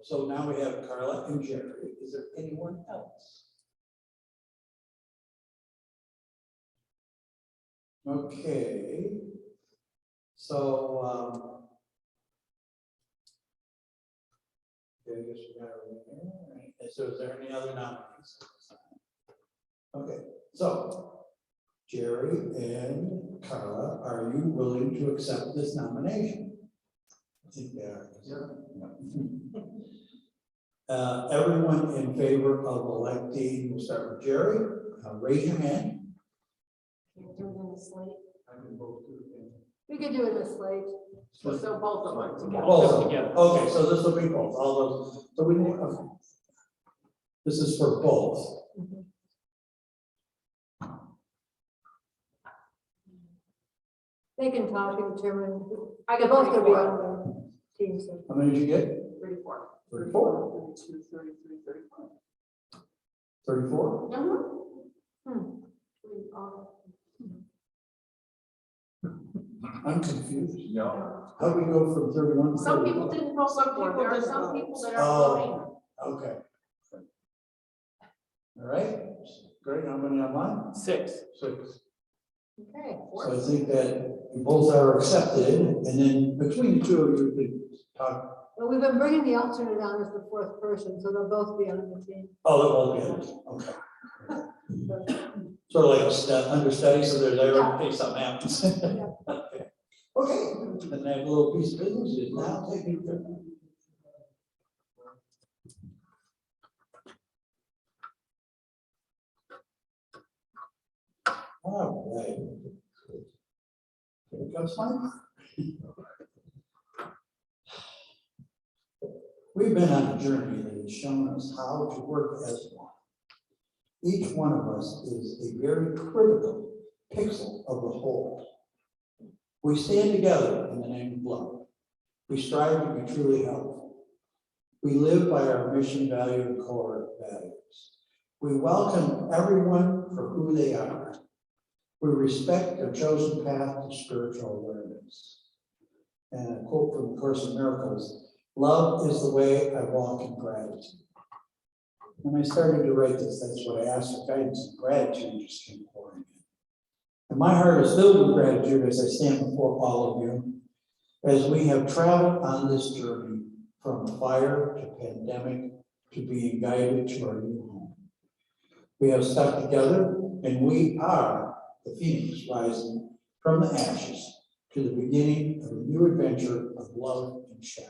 [SPEAKER 1] So now we have Carla and Jerry. Is there anyone else? Okay. So, okay, I guess we got everything here. All right. So is there any other nominees? Okay, so Jerry and Carla, are you willing to accept this nomination? I think they are. Yeah. Everyone in favor of electing, we'll start with Jerry. Raise your hand.
[SPEAKER 9] Can't do it in the slate.
[SPEAKER 5] I can vote too.
[SPEAKER 7] We could do it in a slate.
[SPEAKER 3] So both of them together.
[SPEAKER 1] Both.
[SPEAKER 3] Together.
[SPEAKER 1] Okay, so this will be both, all those, so we need, okay. This is for both.
[SPEAKER 7] They can talk and determine.
[SPEAKER 2] I
[SPEAKER 7] They
[SPEAKER 2] got
[SPEAKER 7] both could be
[SPEAKER 2] 34.
[SPEAKER 7] on the team. So.
[SPEAKER 1] How many did you get?
[SPEAKER 2] 34.
[SPEAKER 1] 34?
[SPEAKER 4] 32, 33, 34.
[SPEAKER 1] 34? I'm confused.
[SPEAKER 5] No.
[SPEAKER 1] How do we go from 31 to
[SPEAKER 2] Some
[SPEAKER 1] 34?
[SPEAKER 2] people didn't vote before. There are some people that are voting.
[SPEAKER 1] Oh, okay. All right, Greg, how many online?
[SPEAKER 3] 6.
[SPEAKER 1] 6.
[SPEAKER 7] Okay.
[SPEAKER 1] So I think that you both are accepted, and then between the two of you, could talk.
[SPEAKER 7] Well, we've been bringing the alternate on as the 4th person, so they'll both be on the team.
[SPEAKER 1] Oh, they're both in, okay. Sort of like a understudy, so they're there in case something happens. Okay. Okay, and that little piece of business is now taken care of. All right. Here comes mine. We've been on a journey that has shown us how to work as one. Each one of us is a very critical pixel of the whole. We stand together in the name of love. We strive to be truly helpful. We live by our mission, value, and core values. We welcome everyone for who they are. We respect their chosen path to spiritual awareness. And a quote from the Course in Miracles, "Love is the way I walk in gratitude." When I started to write this, that's what I asked for guidance, and gratitude just came pouring in. And my heart is filled with gratitude as I stand before all of you, as we have traveled on this journey from fire to pandemic to being guided to our new home. We have stuck together, and we are the phoenix rising from the ashes to the beginning of a new adventure of love and shadow.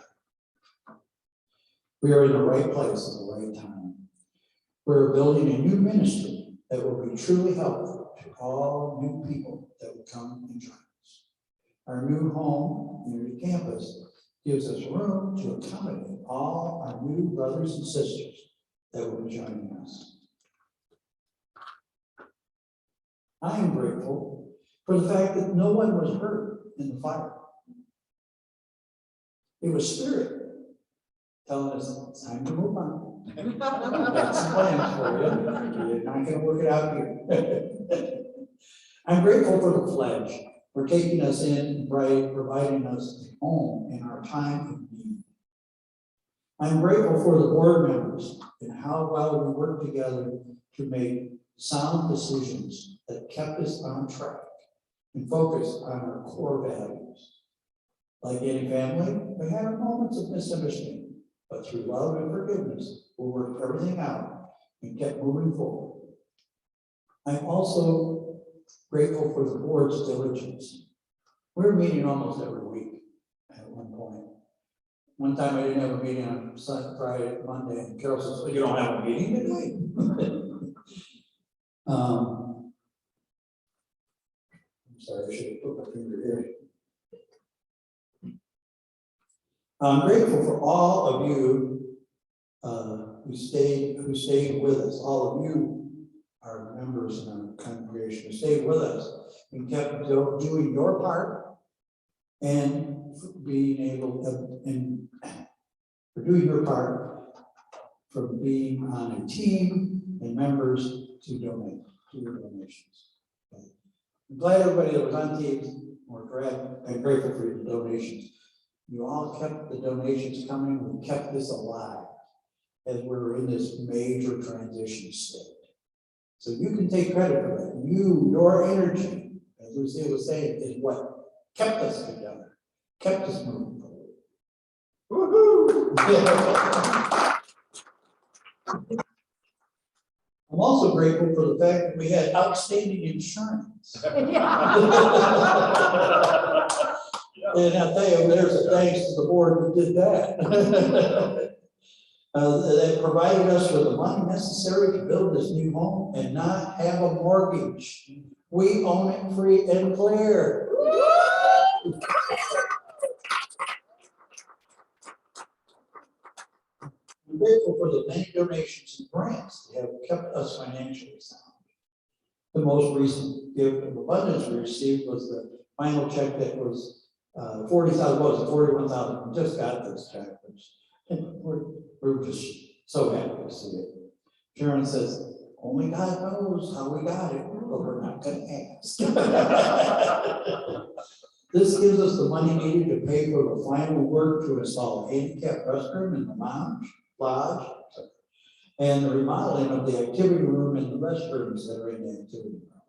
[SPEAKER 1] We are in the right place at the right time. We're building a new ministry that will be truly helpful to all new people that will come and join us. Our new home, community campus, gives us room to accommodate all our new brothers and sisters that will be joining us. I am grateful for the fact that no one was hurt in the fire. It was spirit telling us it's time to move on. That's the plans for you. You're not gonna work it out here. I'm grateful for the pledge, for taking us in and providing us a home in our time of need. I'm grateful for the board members and how well we work together to make sound decisions that kept us on track and focused on our core values. Like any family, we had our moments of misunderstanding, but through love and forgiveness, we worked everything out and kept moving forward. I'm also grateful for the board's diligence. We're meeting almost every week at one point. One time I didn't have a meeting on Sunday, Friday, Monday, and Carol says, well, you don't have a meeting today? I'm sorry, I should have put my finger here. I'm grateful for all of you who stayed with us. All of you are members in our congregation who stayed with us and kept doing your part and being able and for doing your part from being on a team and members to donate to your donations. Okay. I'm glad everybody that was on team. We're glad and grateful for your donations. You all kept the donations coming. We kept this alive as we're in this major transition state. So you can take credit for that. Your energy, as Lucia was saying, is what kept us together, kept us moving forward. Woohoo! I'm also grateful for the fact that we had outstanding insurance. And I'll tell you, there's a thanks to the board who did that. They provided us with the money necessary to build this new home and not have a mortgage. We own it free and clear. I'm grateful for the many donations and grants that have kept us financially sound. The most recent gift of abundance we received was the final check that was 40,000, what was it, 41,000. We just got this check, and we're just so happy to see it. Sharon says, only God knows how we got it, but we're not going to ask. This gives us the money needed to pay for the final work to install a handicap restroom in the lodge, and the remodeling of the activity room and the restrooms that are in the activity room.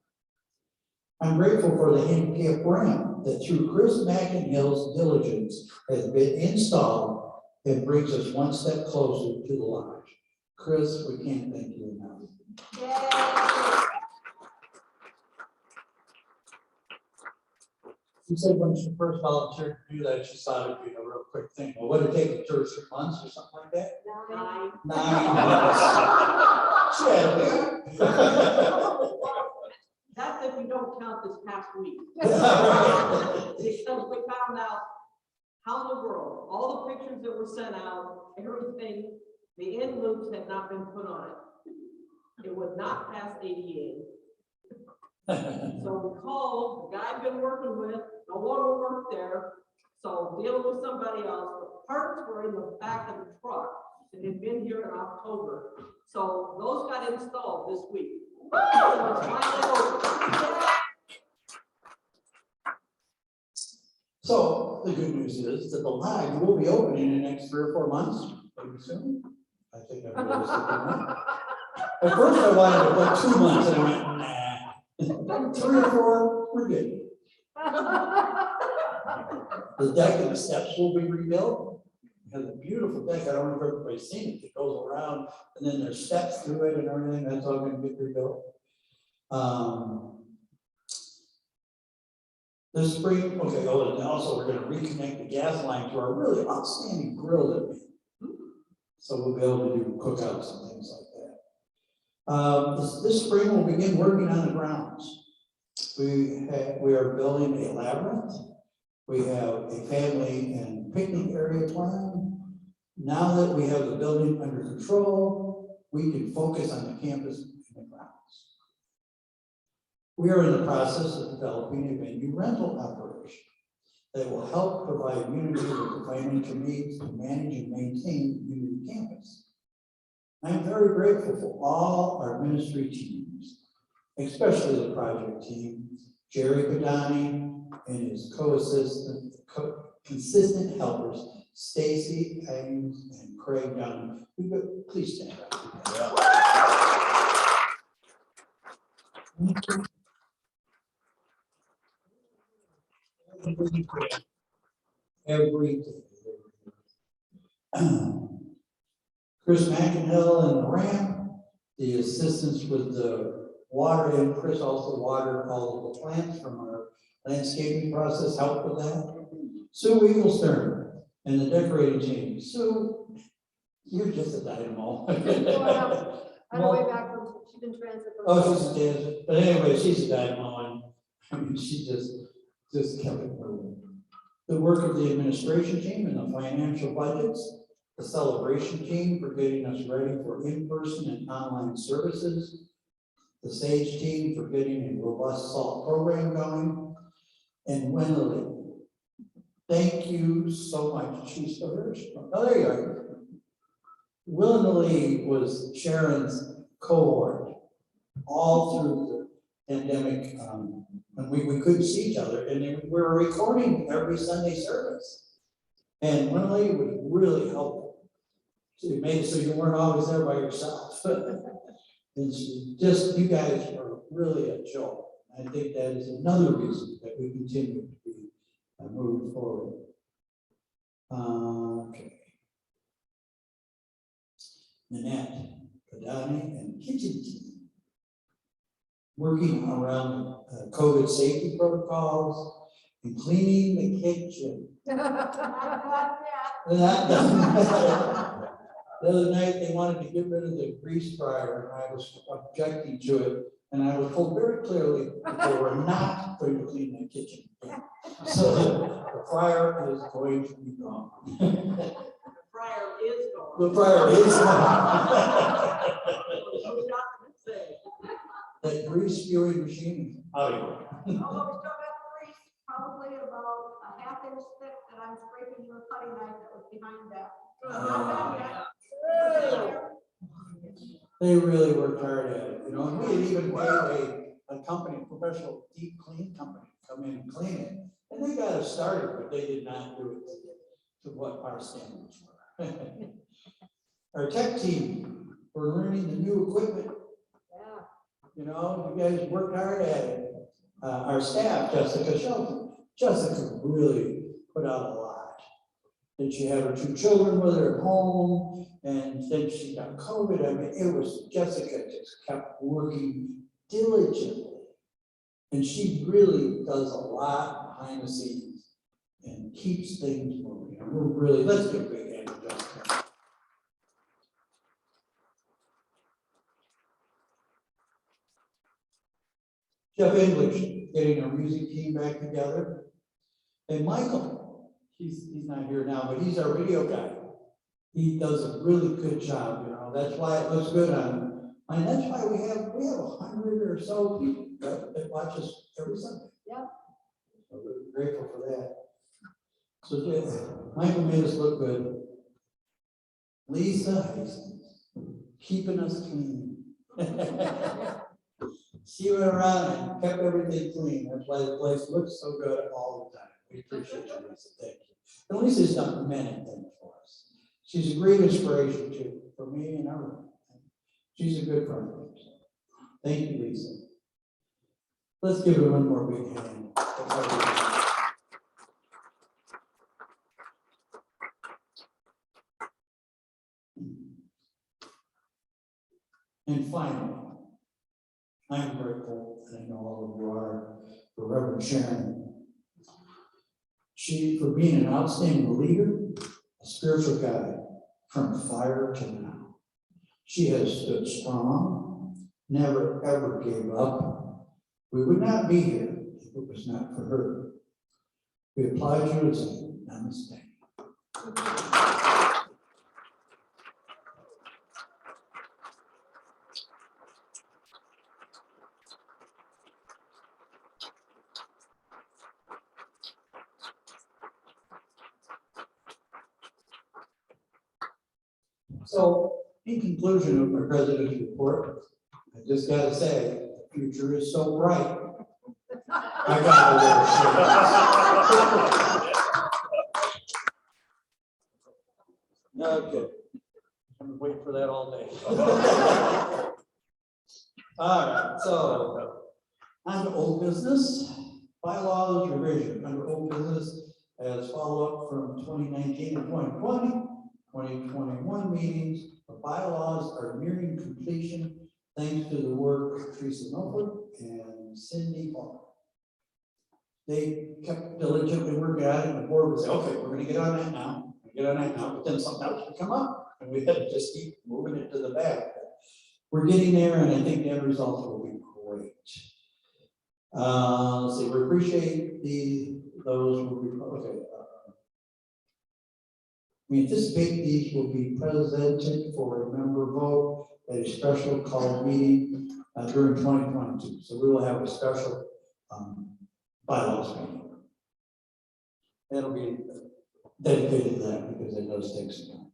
[SPEAKER 1] I'm grateful for the handicap ramp that through Chris McInhill's diligence has been installed and brings us one step closer to the lodge. Chris, we can't thank you enough. Yay. She said when she first volunteered to do that, she thought it'd be a real quick thing. Well, what did it take, 2 or 3 months or something like that? 9 months. She had a baby.
[SPEAKER 9] That's if you don't count this past week. Because we found out how in the world, all the pictures that were sent out, everything, the end loops had not been put on it. It would not pass ADA. So we called, the guy I've been working with, no longer worked there. So dealing with somebody else, the parts were in the back of the truck. It had been here in October. So those got installed this week.
[SPEAKER 1] So the good news is that the lodge will be opening in the next 3 or 4 months, pretty soon. I think I'm realistic on that. At first I wanted to put 2 months, and I went, nah. 3 or 4, we're good. The deck and the steps will be rebuilt. It has a beautiful deck. I don't know if everybody's seen it. It goes around, and then there's steps through it and everything. That's all gonna get rebuilt. This spring, okay, oh, and also we're gonna reconnect the gas line to our really outstanding grill that we. So we'll be able to do cookouts and things like that. This spring we'll begin working on the grounds. We are building a labyrinth. We have a family and picnic area plan. Now that we have the building under control, we can focus on the campus and the grounds. We are in the process of developing a venue rental operation that will help provide Unity with the financial needs to manage and maintain Unity campus. I'm very grateful for all our ministry teams, especially the project team, Jerry Padani and his consistent helpers, Stacy Ames and Craig Dunn. Please stand up. Everything. Chris McInhill and the ramp, the assistance with the water, and Chris also watered all of the plants from our landscaping process, helped with that. Sue Eaglestern and the decorating team. Sue, you're just a dynamo.
[SPEAKER 9] On the way back from, she's in transit.
[SPEAKER 1] Oh, she's a dancer. But anyway, she's a dynamo, and I mean, she just kept it moving. The work of the administration team and the financial budgets, the celebration team for getting us ready for in-person and online services, the SAGE team for getting a robust SALT program going, and Wendy, thank you so much. She's so very strong. Oh, there you are. Willingly was Sharon's cohort all through the pandemic, and we couldn't see each other, and we were recording every Sunday service. And Willingly was really helpful. It made it so you weren't always there by yourself. And you guys are really a joke. I think that is another reason that we continue to be moving forward. Okay. Nanette, Kadani, and kitchen team. Working around COVID safety protocols and cleaning the kitchen. The other night, they wanted to get rid of the grease fryer, and I was objecting to it. And I was told very clearly that they were not going to clean the kitchen. So the fryer is going to be gone.
[SPEAKER 4] The fryer is gone.
[SPEAKER 1] The fryer is gone. That grease spewing machine, out of here.
[SPEAKER 4] Although we still got grease, probably about a half-inch thick that I'm scraping with a cutting knife that was behind that.
[SPEAKER 1] They really worked hard at it, you know, and we had even paid a company, a professional deep clean company, to come in and clean it. And they got us started, but they did not do it to what our standards were. Our tech team, we're learning the new equipment.
[SPEAKER 4] Yeah.
[SPEAKER 1] You know, you guys worked hard at it. Our staff, Jessica Shelton, Jessica really put out a lot. Then she had her 2 children with her at home, and then she got COVID. I mean, it was, Jessica just kept working diligently. And she really does a lot behind the scenes and keeps things moving. And we're really, let's give a big hand to Jessica. Jeff English, getting our music team back together. And Michael, he's not here now, but he's our video guy. He does a really good job, you know. That's why it looks good on. And that's why we have 100 or so people that watch us every Sunday.
[SPEAKER 4] Yeah.
[SPEAKER 1] So we're grateful for that. So yeah, Michael made us look good. Lisa Hastings, keeping us clean. She went around and kept everything clean. That's why the place looks so good all the time. We appreciate you, Lisa. Thank you. And Lisa's done many things for us. She's a great inspiration too, for me and everyone. She's a good friend. Thank you, Lisa. Let's give her one more big hand. And finally, I'm grateful, and I know all of you are, for Reverend Sharon. She, for being an outstanding leader, a spiritual guide from fire to now. She has stood strong, never ever gave up. We would not be here if it was not for her. We applaud you and say, namaste. So, in conclusion of my president's report, I just gotta say, the future is so bright. I gotta wear shorts. Okay. I'm waiting for that all day. All right, so on to old business, bylaws revision under old business as follow-up from 2019 and 2020. 2021 meetings, the bylaws are nearing completion thanks to the work of Teresa Milford and Cindy Hall. They kept diligently working at it, and the board would say, okay, we're gonna get on that now, but then something else would come up, and we had to just keep moving it to the back. We're getting there, and I think the end results will be great. Let's see, we appreciate those will be, okay. We anticipate these will be presented for a member vote at a special call meeting during 2022. So we will have a special bylaws meeting. That'll be dedicated to that because it does take some time.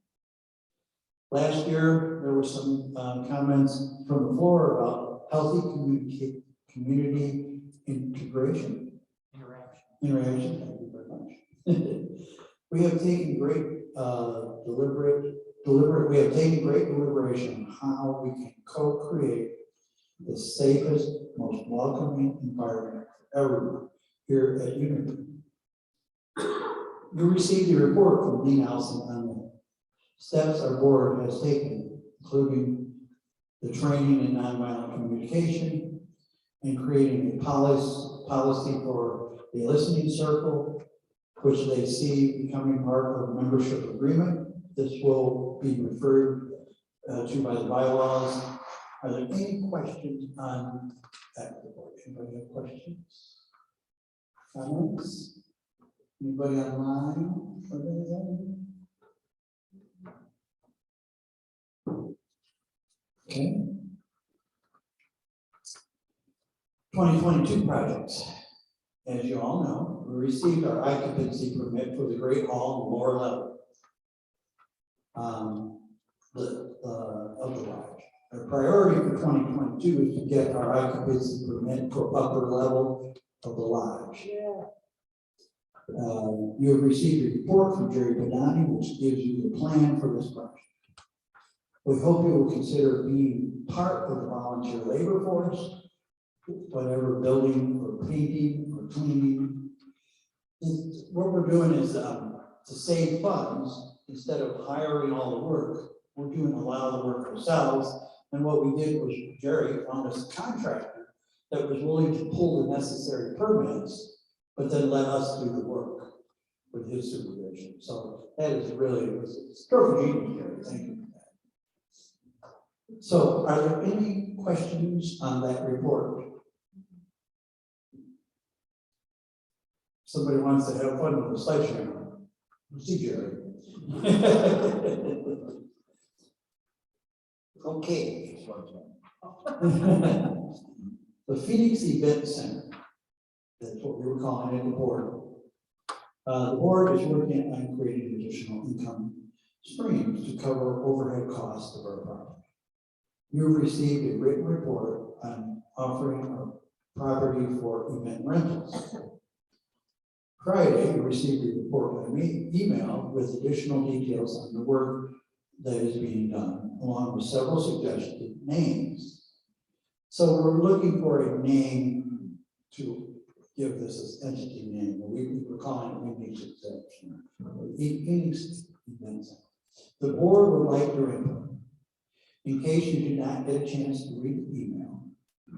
[SPEAKER 1] Last year, there were some comments from the floor about healthy community integration. Interaction, thank you very much. We have taken great we have taken great deliberation on how we can co-create the safest, most welcoming environment for everyone here at Unity. You received a report from Dean Allison on the steps our board has taken, including the training in nonviolent communication and creating a policy for the listening circle, which they see becoming part of a membership agreement. This will be referred to by the bylaws. Are there any questions on that report? Anybody have questions? Comments? Anybody online? Okay. 2022 projects. As you all know, we received our occupancy permit for the Great Hall and lower level of the lodge. Our priority for 2022 is to get our occupancy permit for upper level of the lodge. You have received a report from Jerry Padani, which gives you the plan for this project. We hope you will consider being part of the volunteer labor force, whatever building or painting or cleaning. What we're doing is to save funds, instead of hiring all the work, we're doing a lot of the work ourselves. And what we did was Jerry found us a contractor that was willing to pull the necessary permits, but then let us do the work with his supervision. So that is really, it was a stroke of genius, Jerry. Thank you for that. So are there any questions on that report? Somebody wants to have fun with the sledgehammer. See, Jerry. Okay. The Phoenix Event Center, that's what we were calling it, the board. The board is working on creating additional income streams to cover overhead costs of our property. You've received a written report on offering a property for event rentals. Friday, we received a report by email with additional details on the work that is being done along with several suggested names. So we're looking for a name to give this entity name. We're calling it Phoenix Exception. Phoenix Events. The board would like your input. In case you did not get a chance to read the email,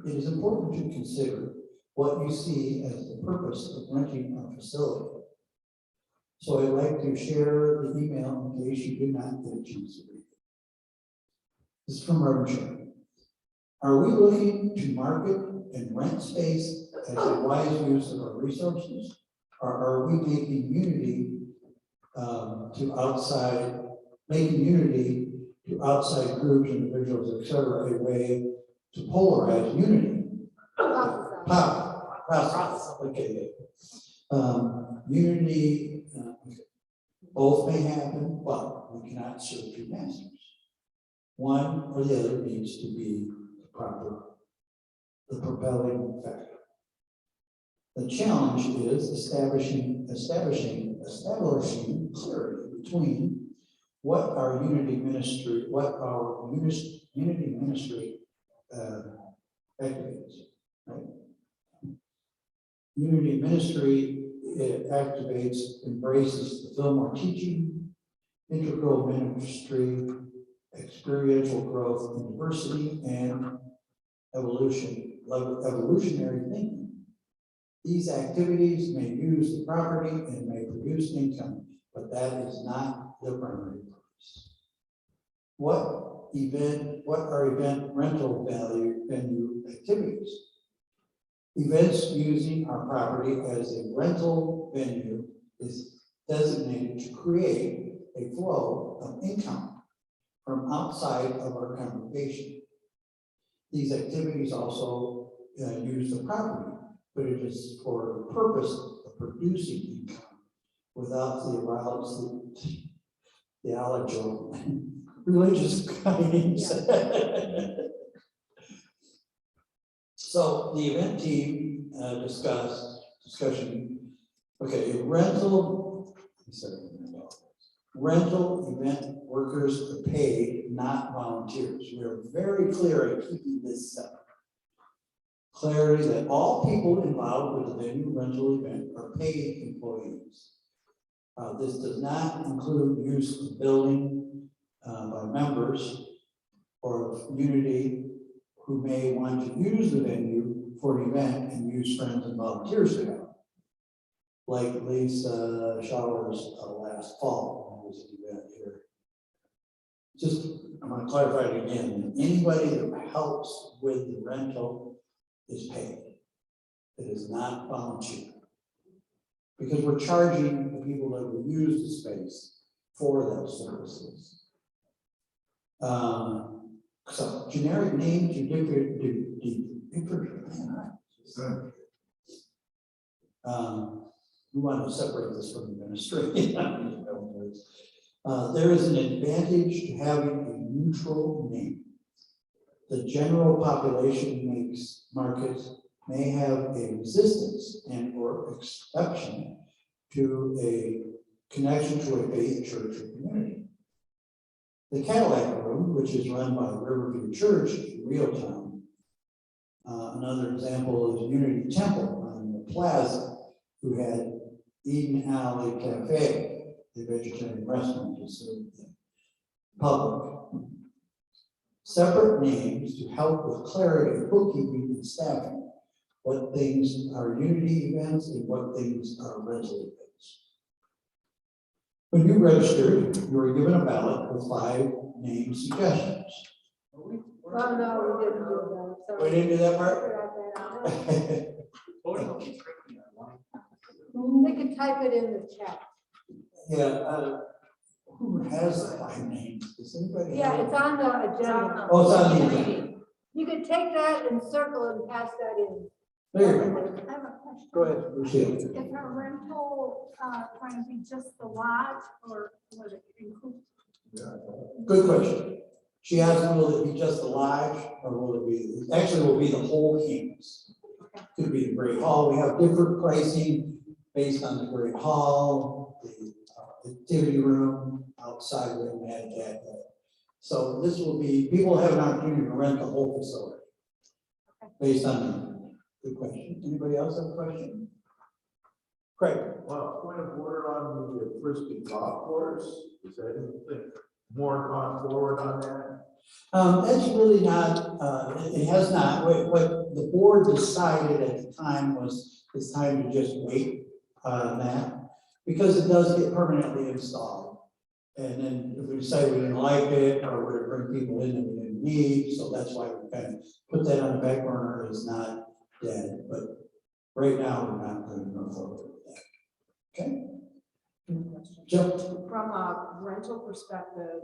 [SPEAKER 1] it is important to consider what you see as the purpose of renting our facility. So I'd like to share the email in case you did not get a chance to read it. This is from Reverend Sharon. Are we looking to market and rent space as a wise use of our resources? Or are we making unity to outside groups, individuals, etc., a way to polarize unity? Process. Okay. Unity, both may happen, but we cannot serve two masters. One or the other needs to be the propelling factor. The challenge is establishing clarity between what our unity ministry activates, right? Unity ministry, it activates, embraces the Fillmore teaching, integral ministry, experiential growth and diversity, and evolutionary thinking. These activities may use the property and may produce income, but that is not the primary purpose. What are event rental venue activities? Events using our property as a rental venue is designated to create a flow of income from outside of our congregation. These activities also use the property, but it is for the purpose of producing income without theological religious claims. So the event team discussion. Okay, rental event workers are paid, not volunteers. We are very clear in keeping this separate. Clarity that all people involved with the venue rental event are paid employees. This does not include use of building by members or community who may want to use the venue for an event and use friends and volunteers to help. Like Lisa Showers last fall, there was an event here. I'm going to clarify it again. Anybody that helps with the rental is paid. It is not volunteer. Because we're charging the people that will use the space for those services. So generic names you we want to separate this from the ministry. There is an advantage to having a neutral name. The general population markets may have a resistance and or exception to a connection to a faith church or community. The Cadillac Room, which is run by Riverview Church in Reeltown. Another example is Unity Temple on the Plaza, who had Eden Alley Cafe, the vegetarian restaurant to serve the public. Separate names to help with clarity of bookkeeping and staffing. What things are Unity events and what things are rental events. When you registered, you were given a ballot with 5 name suggestions.
[SPEAKER 7] Oh, no, we didn't do that. So
[SPEAKER 1] We didn't do that part?
[SPEAKER 3] Voting will be tricky.
[SPEAKER 7] they can type it in the chat.
[SPEAKER 1] Yeah, who has the 5 names? Does anybody?
[SPEAKER 7] Yeah,
[SPEAKER 1] have
[SPEAKER 7] it's on the agenda.
[SPEAKER 1] Oh, it's on the agenda.
[SPEAKER 7] You can take that and circle it and pass that in.
[SPEAKER 1] There you go.
[SPEAKER 6] I have a question.
[SPEAKER 1] Go ahead, Lucille.
[SPEAKER 6] Is our rental going to be just the lodge or would it include?
[SPEAKER 1] Good question. She asked, will it be just the lodge or will it be, actually will be the whole campus. Could be the Great Hall. We have different pricing based on the Great Hall, the activity room outside, we haven't had that So this will be, people have an opportunity to rent the whole facility. Based on the, good question. Anybody else have a question? Craig?
[SPEAKER 5] Well, point of order on the frisbee golf course, is there anything more gone forward on that?
[SPEAKER 1] That's really not, it has not, what the board decided at the time was, it's time to just wait on that, because it does get permanently installed. And then if we decide we didn't like it, or we're gonna bring people in that we didn't need, so that's why we kind of put that on the back burner, it's not dead, but right now, we're not going to go forward with that. Okay? Jill?
[SPEAKER 2] From a rental perspective,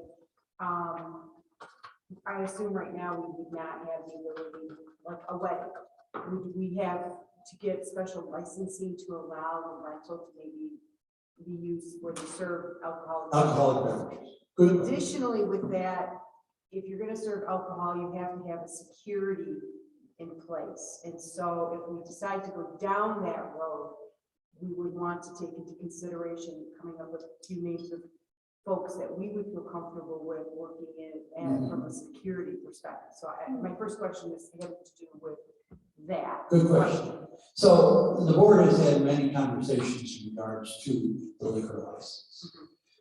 [SPEAKER 2] I assume right now we would not have the ability, like a wedding. Would we have to get special licensing to allow the rental to maybe be used where they serve alcohol?
[SPEAKER 1] Alcoholic beverages. Good.
[SPEAKER 2] Additionally, with that, if you're gonna serve alcohol, you have to have a security in place. And so if we decide to go down that road, we would want to take into consideration coming up with a few names of folks that we would feel comfortable with working in and from a security perspective. So my first question is having to do with that.
[SPEAKER 1] Good question. So the board has had many conversations in regards to the liquor license.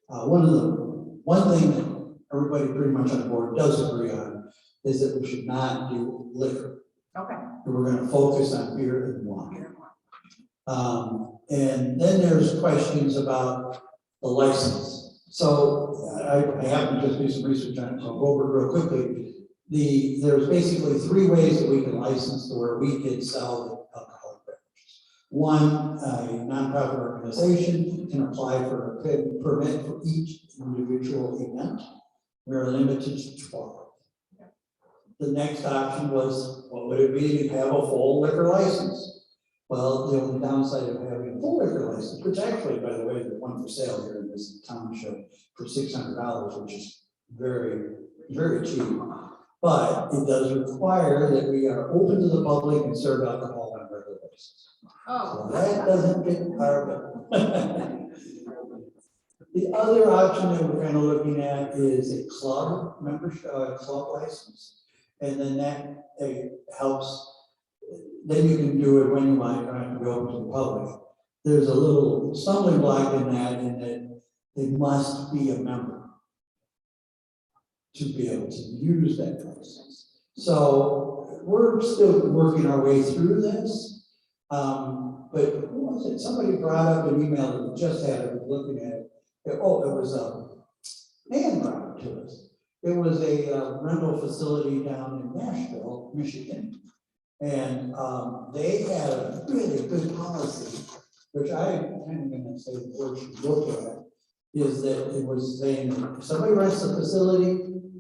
[SPEAKER 1] One thing that everybody pretty much on the board does agree on is that we should not do liquor.
[SPEAKER 2] Okay.
[SPEAKER 1] We're going to focus on beer and wine. And then there's questions about the license. So I happen to just do some research on it, so I'll go over it real quickly. There's basically three ways that we can license to where we can sell alcoholic beverages. One, a nonprofit organization can apply for a permit for each individual event. We're limited to 12. The next option was, what would it be to have a full liquor license? Well, the only downside of having a full liquor license, which actually, by the way, the one for sale here in this township for $600, which is very, very cheap. But it does require that we are open to the public and serve alcohol on a regular basis.
[SPEAKER 2] Oh.
[SPEAKER 1] So that doesn't get our bill. The other option that we're kind of looking at is a club membership, club license. And then that helps, then you can do it when you want, you don't have to go to the public. There's a little stumbling block in that they must be a member to be able to use that license. So we're still working our way through this. But who was it? Somebody brought up an email that we just had, I was looking at it. Oh, it was Dan brought it to us. It was a rental facility down in Nashville, Michigan. And they had a really good policy, which I'm kind of going to say the board should look at, is that it was saying if somebody rents a facility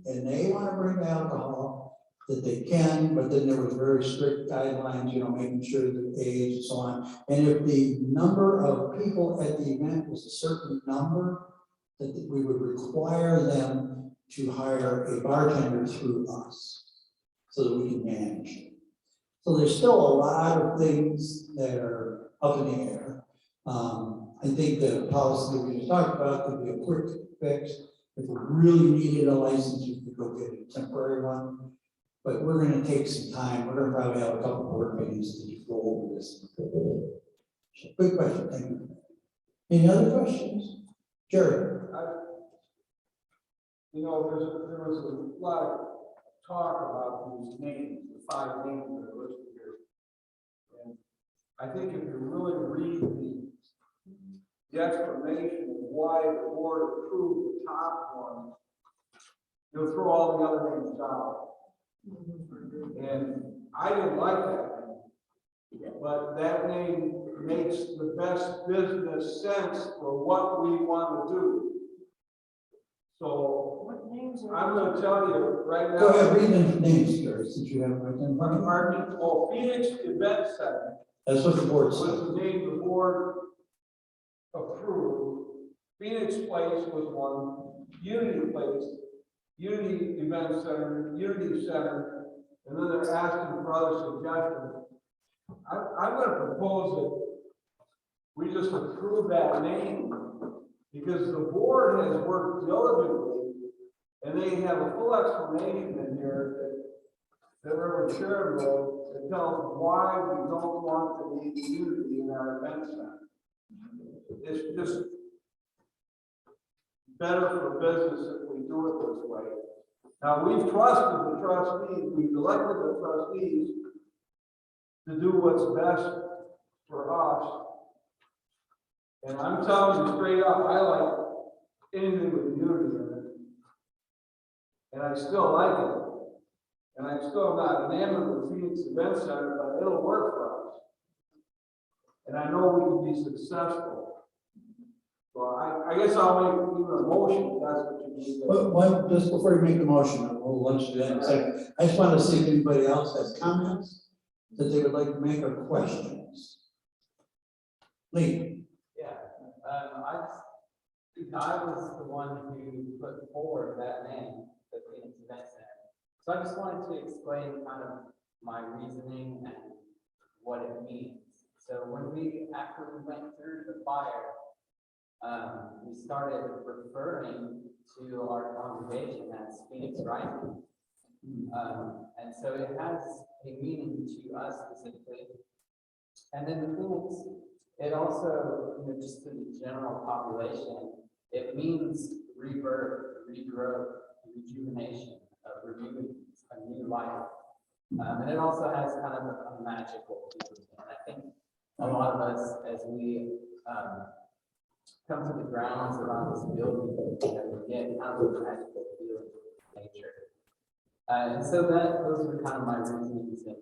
[SPEAKER 1] and they want to bring alcohol, that they can, but then there was very strict guidelines, making sure that age and so on. And if the number of people at the event was a certain number, that we would require them to hire a bartender through us so that we can manage it. So there's still a lot of things that are up in the air. I think the policy that we just talked about could be a quick fix. If we really needed a license, we could go get a temporary one. But we're going to take some time. We're going to probably have a couple board meetings to go over this. Good question. Thank you. Any other questions? Jerry?
[SPEAKER 5] There was a lot of talk about these names, the 5 names that are listed here. And I think if you really read the explanation of why the board approved the top one, you'll throw all the other names out. And I didn't like that name, but that name makes the best business sense for what we want to do. So I'm going to tell you right now.
[SPEAKER 1] Go ahead, read the names, Jerry, since you have right in front of you.
[SPEAKER 5] Pardon? Oh, Phoenix Event Center.
[SPEAKER 1] That's what the board
[SPEAKER 5] Was
[SPEAKER 1] said.
[SPEAKER 5] the name the board approved. Phoenix Place was one, Unity Place, Unity Event Center, Unity Center, and then they're asking for other suggestions. I'm going to propose that we just approve that name because the board has worked diligently And they have a full explanation in here that Reverend Sharon wrote that tells why we don't want to need unity in our event center. It's just better for business if we do it this way. Now, we've trusted the trustees, we've elected the trustees to do what's best for us. And I'm telling you straight up, I like anything with unity in it. And I still like it. And I'm still not enamored with Phoenix Event Center, but it'll work for us. And I know we can be successful. So I guess I'll make even a motion, if that's what you need.
[SPEAKER 1] But just before you make the motion, we'll let you do that in a second. I just want to see if anybody else has comments that they would like to make or questions. Lee?
[SPEAKER 10] Yeah, I was the one who put forward that name, the Phoenix Event Center. So I just wanted to explain kind of my reasoning and what it means. So after we went through the fire, we started referring to our congregation as Phoenix Rising. And so it has a meaning to us specifically. And then the Phoenix, it also, just to the general population, it means rebirth, regrowth, rejuvenation, renewing a new life. And it also has kind of a magical feeling. And I think a lot of us, as we come to the grounds around this building, we get kind of a magical feeling of nature. And so those were kind of my reasons and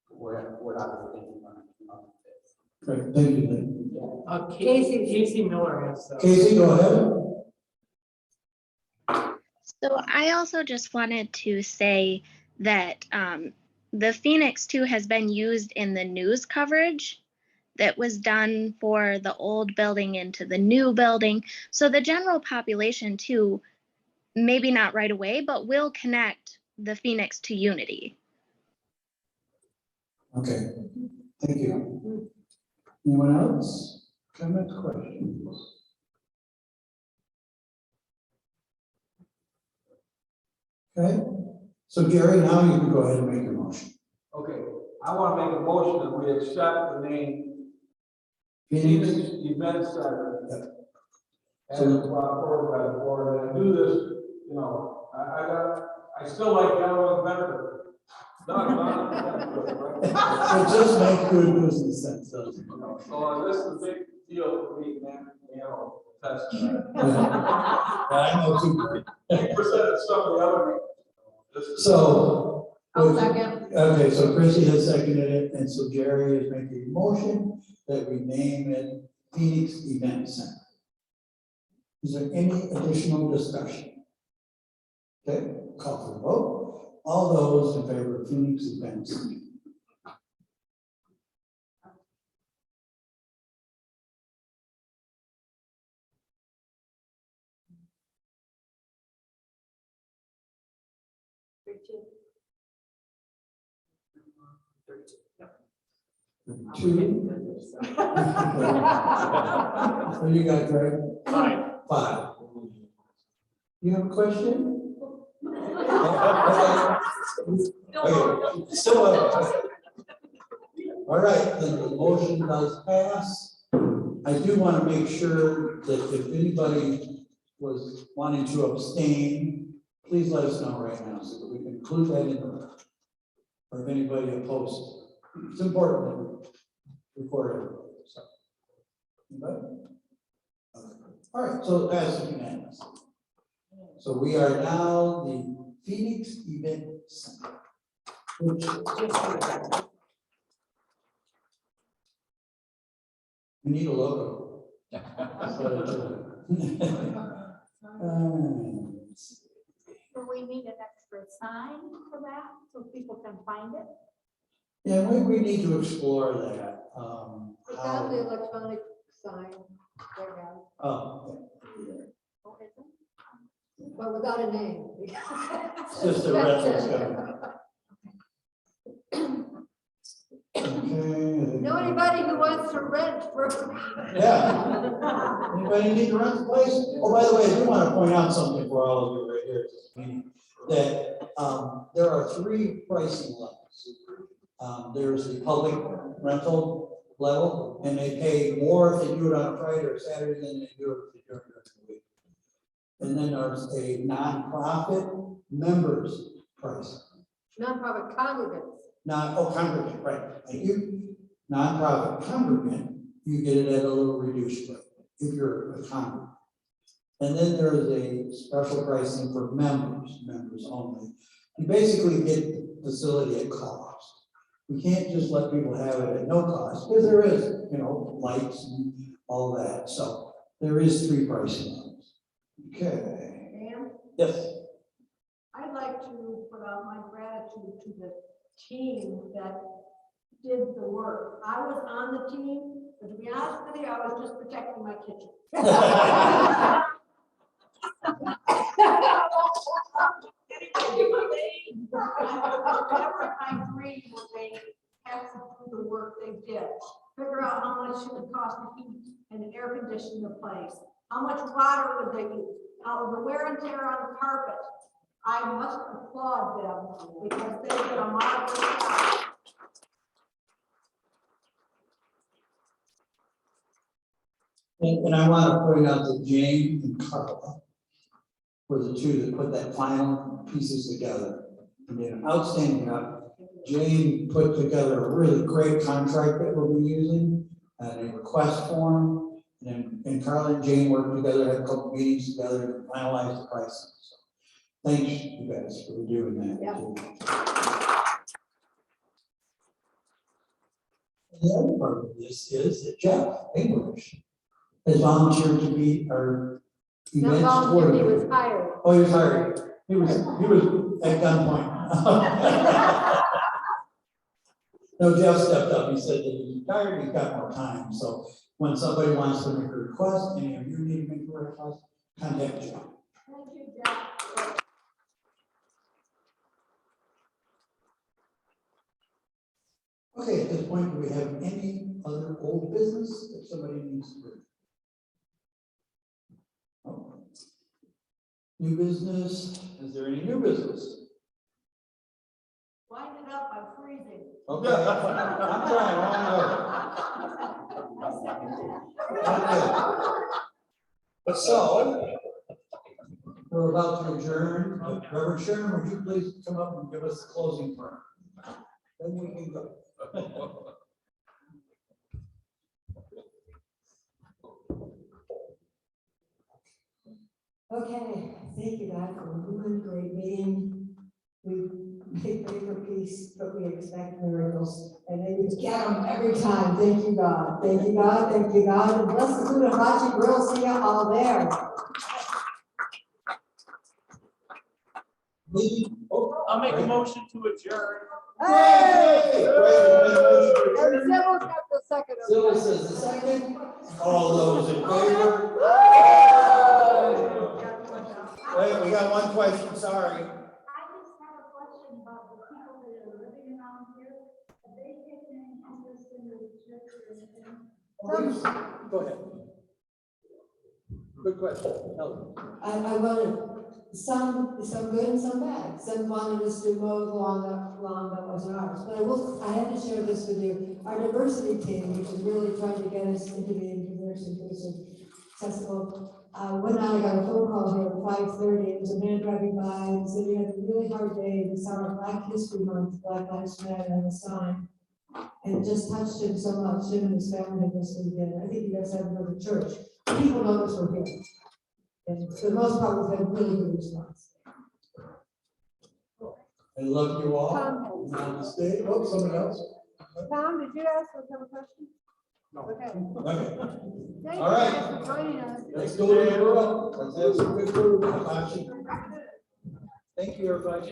[SPEAKER 10] what I was thinking when I came up with this.
[SPEAKER 1] Great, thank you, Lee.
[SPEAKER 3] Casey Miller has.
[SPEAKER 1] Casey, go ahead.
[SPEAKER 13] So I also just wanted to say that the Phoenix too has been used in the news coverage that was done for the old building into the new building. So the general population too, maybe not right away, but will connect the Phoenix to Unity.
[SPEAKER 1] Okay, thank you. Anyone else? Comments, questions? Okay, so Gary, now you can go ahead and make your motion.
[SPEAKER 5] Okay, I want to make a motion that we accept the name
[SPEAKER 1] Phoenix?
[SPEAKER 5] Phoenix Event Center.
[SPEAKER 1] Yep.
[SPEAKER 5] As brought forward by the board, and I do this, I still like yellow better.
[SPEAKER 1] It just makes good business sense, doesn't it?
[SPEAKER 5] So this is a big deal for me, man, that's.
[SPEAKER 1] I know too.
[SPEAKER 5] 50% of some of the other.
[SPEAKER 1] So.
[SPEAKER 4] I'll second.
[SPEAKER 1] Okay, so Chrissy has seconded it, and so Jerry is making a motion that we name it Phoenix Event Center. Is there any additional discussion? Okay, call for the vote. All those in favor of Phoenix Event Center? Two. What do you got, Greg?
[SPEAKER 3] 5.
[SPEAKER 1] 5. You have a question? Okay. Still all right, then the motion does pass. I do want to make sure that if anybody was wanting to abstain, please let us know right now so that we can include that in the record. Or if anybody opposed. It's important to record everybody. So. Anybody? Okay. All right, so it passes unanimously. So we are now the Phoenix Event Center. Which we need a logo.
[SPEAKER 6] Do we need an extra sign for that so people can find it?
[SPEAKER 1] Yeah, we need to explore that.
[SPEAKER 7] We got the electronic sign right now,
[SPEAKER 1] Oh, yeah.
[SPEAKER 6] Or is it?
[SPEAKER 7] but without a name.
[SPEAKER 1] It's just a rental. Okay.
[SPEAKER 7] Know anybody who wants to rent for?
[SPEAKER 1] Yeah. Anybody need to rent the place? Oh, by the way, I do want to point out something for all of you right here at this meeting, that there are three pricing levels. There's the public rental level, and they pay more if they do it on a Friday or Saturday than they do if they do it during the week. And then there's a nonprofit members price.
[SPEAKER 4] Nonprofit congregants.
[SPEAKER 1] Congregant, right, thank you. Nonprofit congregant, you get it at a little reduced rate if you're a congregant. And then there is a special pricing for members only. You basically get the facility at cost. We can't just let people have it at no cost, because there is, lights and all that. So there is three pricing levels. Okay.
[SPEAKER 14] Dan,
[SPEAKER 1] Yes.
[SPEAKER 14] I'd like to put out my gratitude to the team that did the work. I was on the team, but to be honest with you, I was just protecting my kitchen. I agree when they have to do the work they did. Figure out how much it would cost to heat and air condition the place. How much water would they use? How the wear and tear on the carpet. I must applaud them because they did a marvelous job.
[SPEAKER 1] And I want to point out that Jane and Carla were the two that put that final pieces together. And did an outstanding job. Jane put together a really great contract that we'll be using, and a request form. And Carla and Jane worked together, had a couple meetings together to finalize the pricing. So thanks you guys for doing that.
[SPEAKER 14] Yeah.
[SPEAKER 1] The other part of this is that Jeff English has volunteered to be our events coordinator.
[SPEAKER 14] He was hired.
[SPEAKER 1] Oh, he was hired. He was at gunpoint. No, Jeff stepped up. He said that he's retired, he's got more time. So when somebody wants to make a request, any of you need to make a request, contact Jeff.
[SPEAKER 14] Thank you, Jeff.
[SPEAKER 1] Okay, at this point, do we have any other old business that somebody needs to bring? Oh. New business, is there any new business?
[SPEAKER 14] Wind it up, I'm freezing.
[SPEAKER 1] Okay, I'm trying, okay. So, we're about to adjourn. Reverend Sharon, would you please come up and give us the closing prayer? Then we can go.
[SPEAKER 7] Okay, thank you, God, for a really great meeting. We pray for peace, but we expect miracles, and then you get them every time. Thank you, God. Thank you, God. Thank you, God. And bless the food and hibachi grill, see you all there.
[SPEAKER 3] I'll make a motion to adjourn.
[SPEAKER 1] Hey!
[SPEAKER 14] And Sybil got the second.
[SPEAKER 1] Sybil says the second. All those in favor? Wait, we got one question, sorry.
[SPEAKER 14] I just have a question about the people that are living around here. Have they taken any interest in the church or anything?
[SPEAKER 1] Go ahead. Good question. No.
[SPEAKER 7] I wanted some good and some bad. Some wanted us to mow the lawn that wasn't ours. But I had to share this with you. Our diversity team, which is really trying to get us into being diverse, inclusive, accessible. One night I got a phone call here at 5:30. It was a man driving by and said he had a really hard day. He saw Black History Month, Black Lives Matter on the sign. And it just touched him so much. Him and his family had this weekend. I think you guys have another church. People know this we're here. And for the most part, we've had really good response.
[SPEAKER 1] I love you all. On the stage. Oh, somebody else?
[SPEAKER 14] Tom, did you ask for some question?
[SPEAKER 3] No.
[SPEAKER 14] Okay.
[SPEAKER 1] Okay.
[SPEAKER 14] Thank
[SPEAKER 1] All
[SPEAKER 14] you
[SPEAKER 1] right.
[SPEAKER 14] guys for joining us.
[SPEAKER 1] Let's go to the world. Let's have some good food. Thank you, everybody.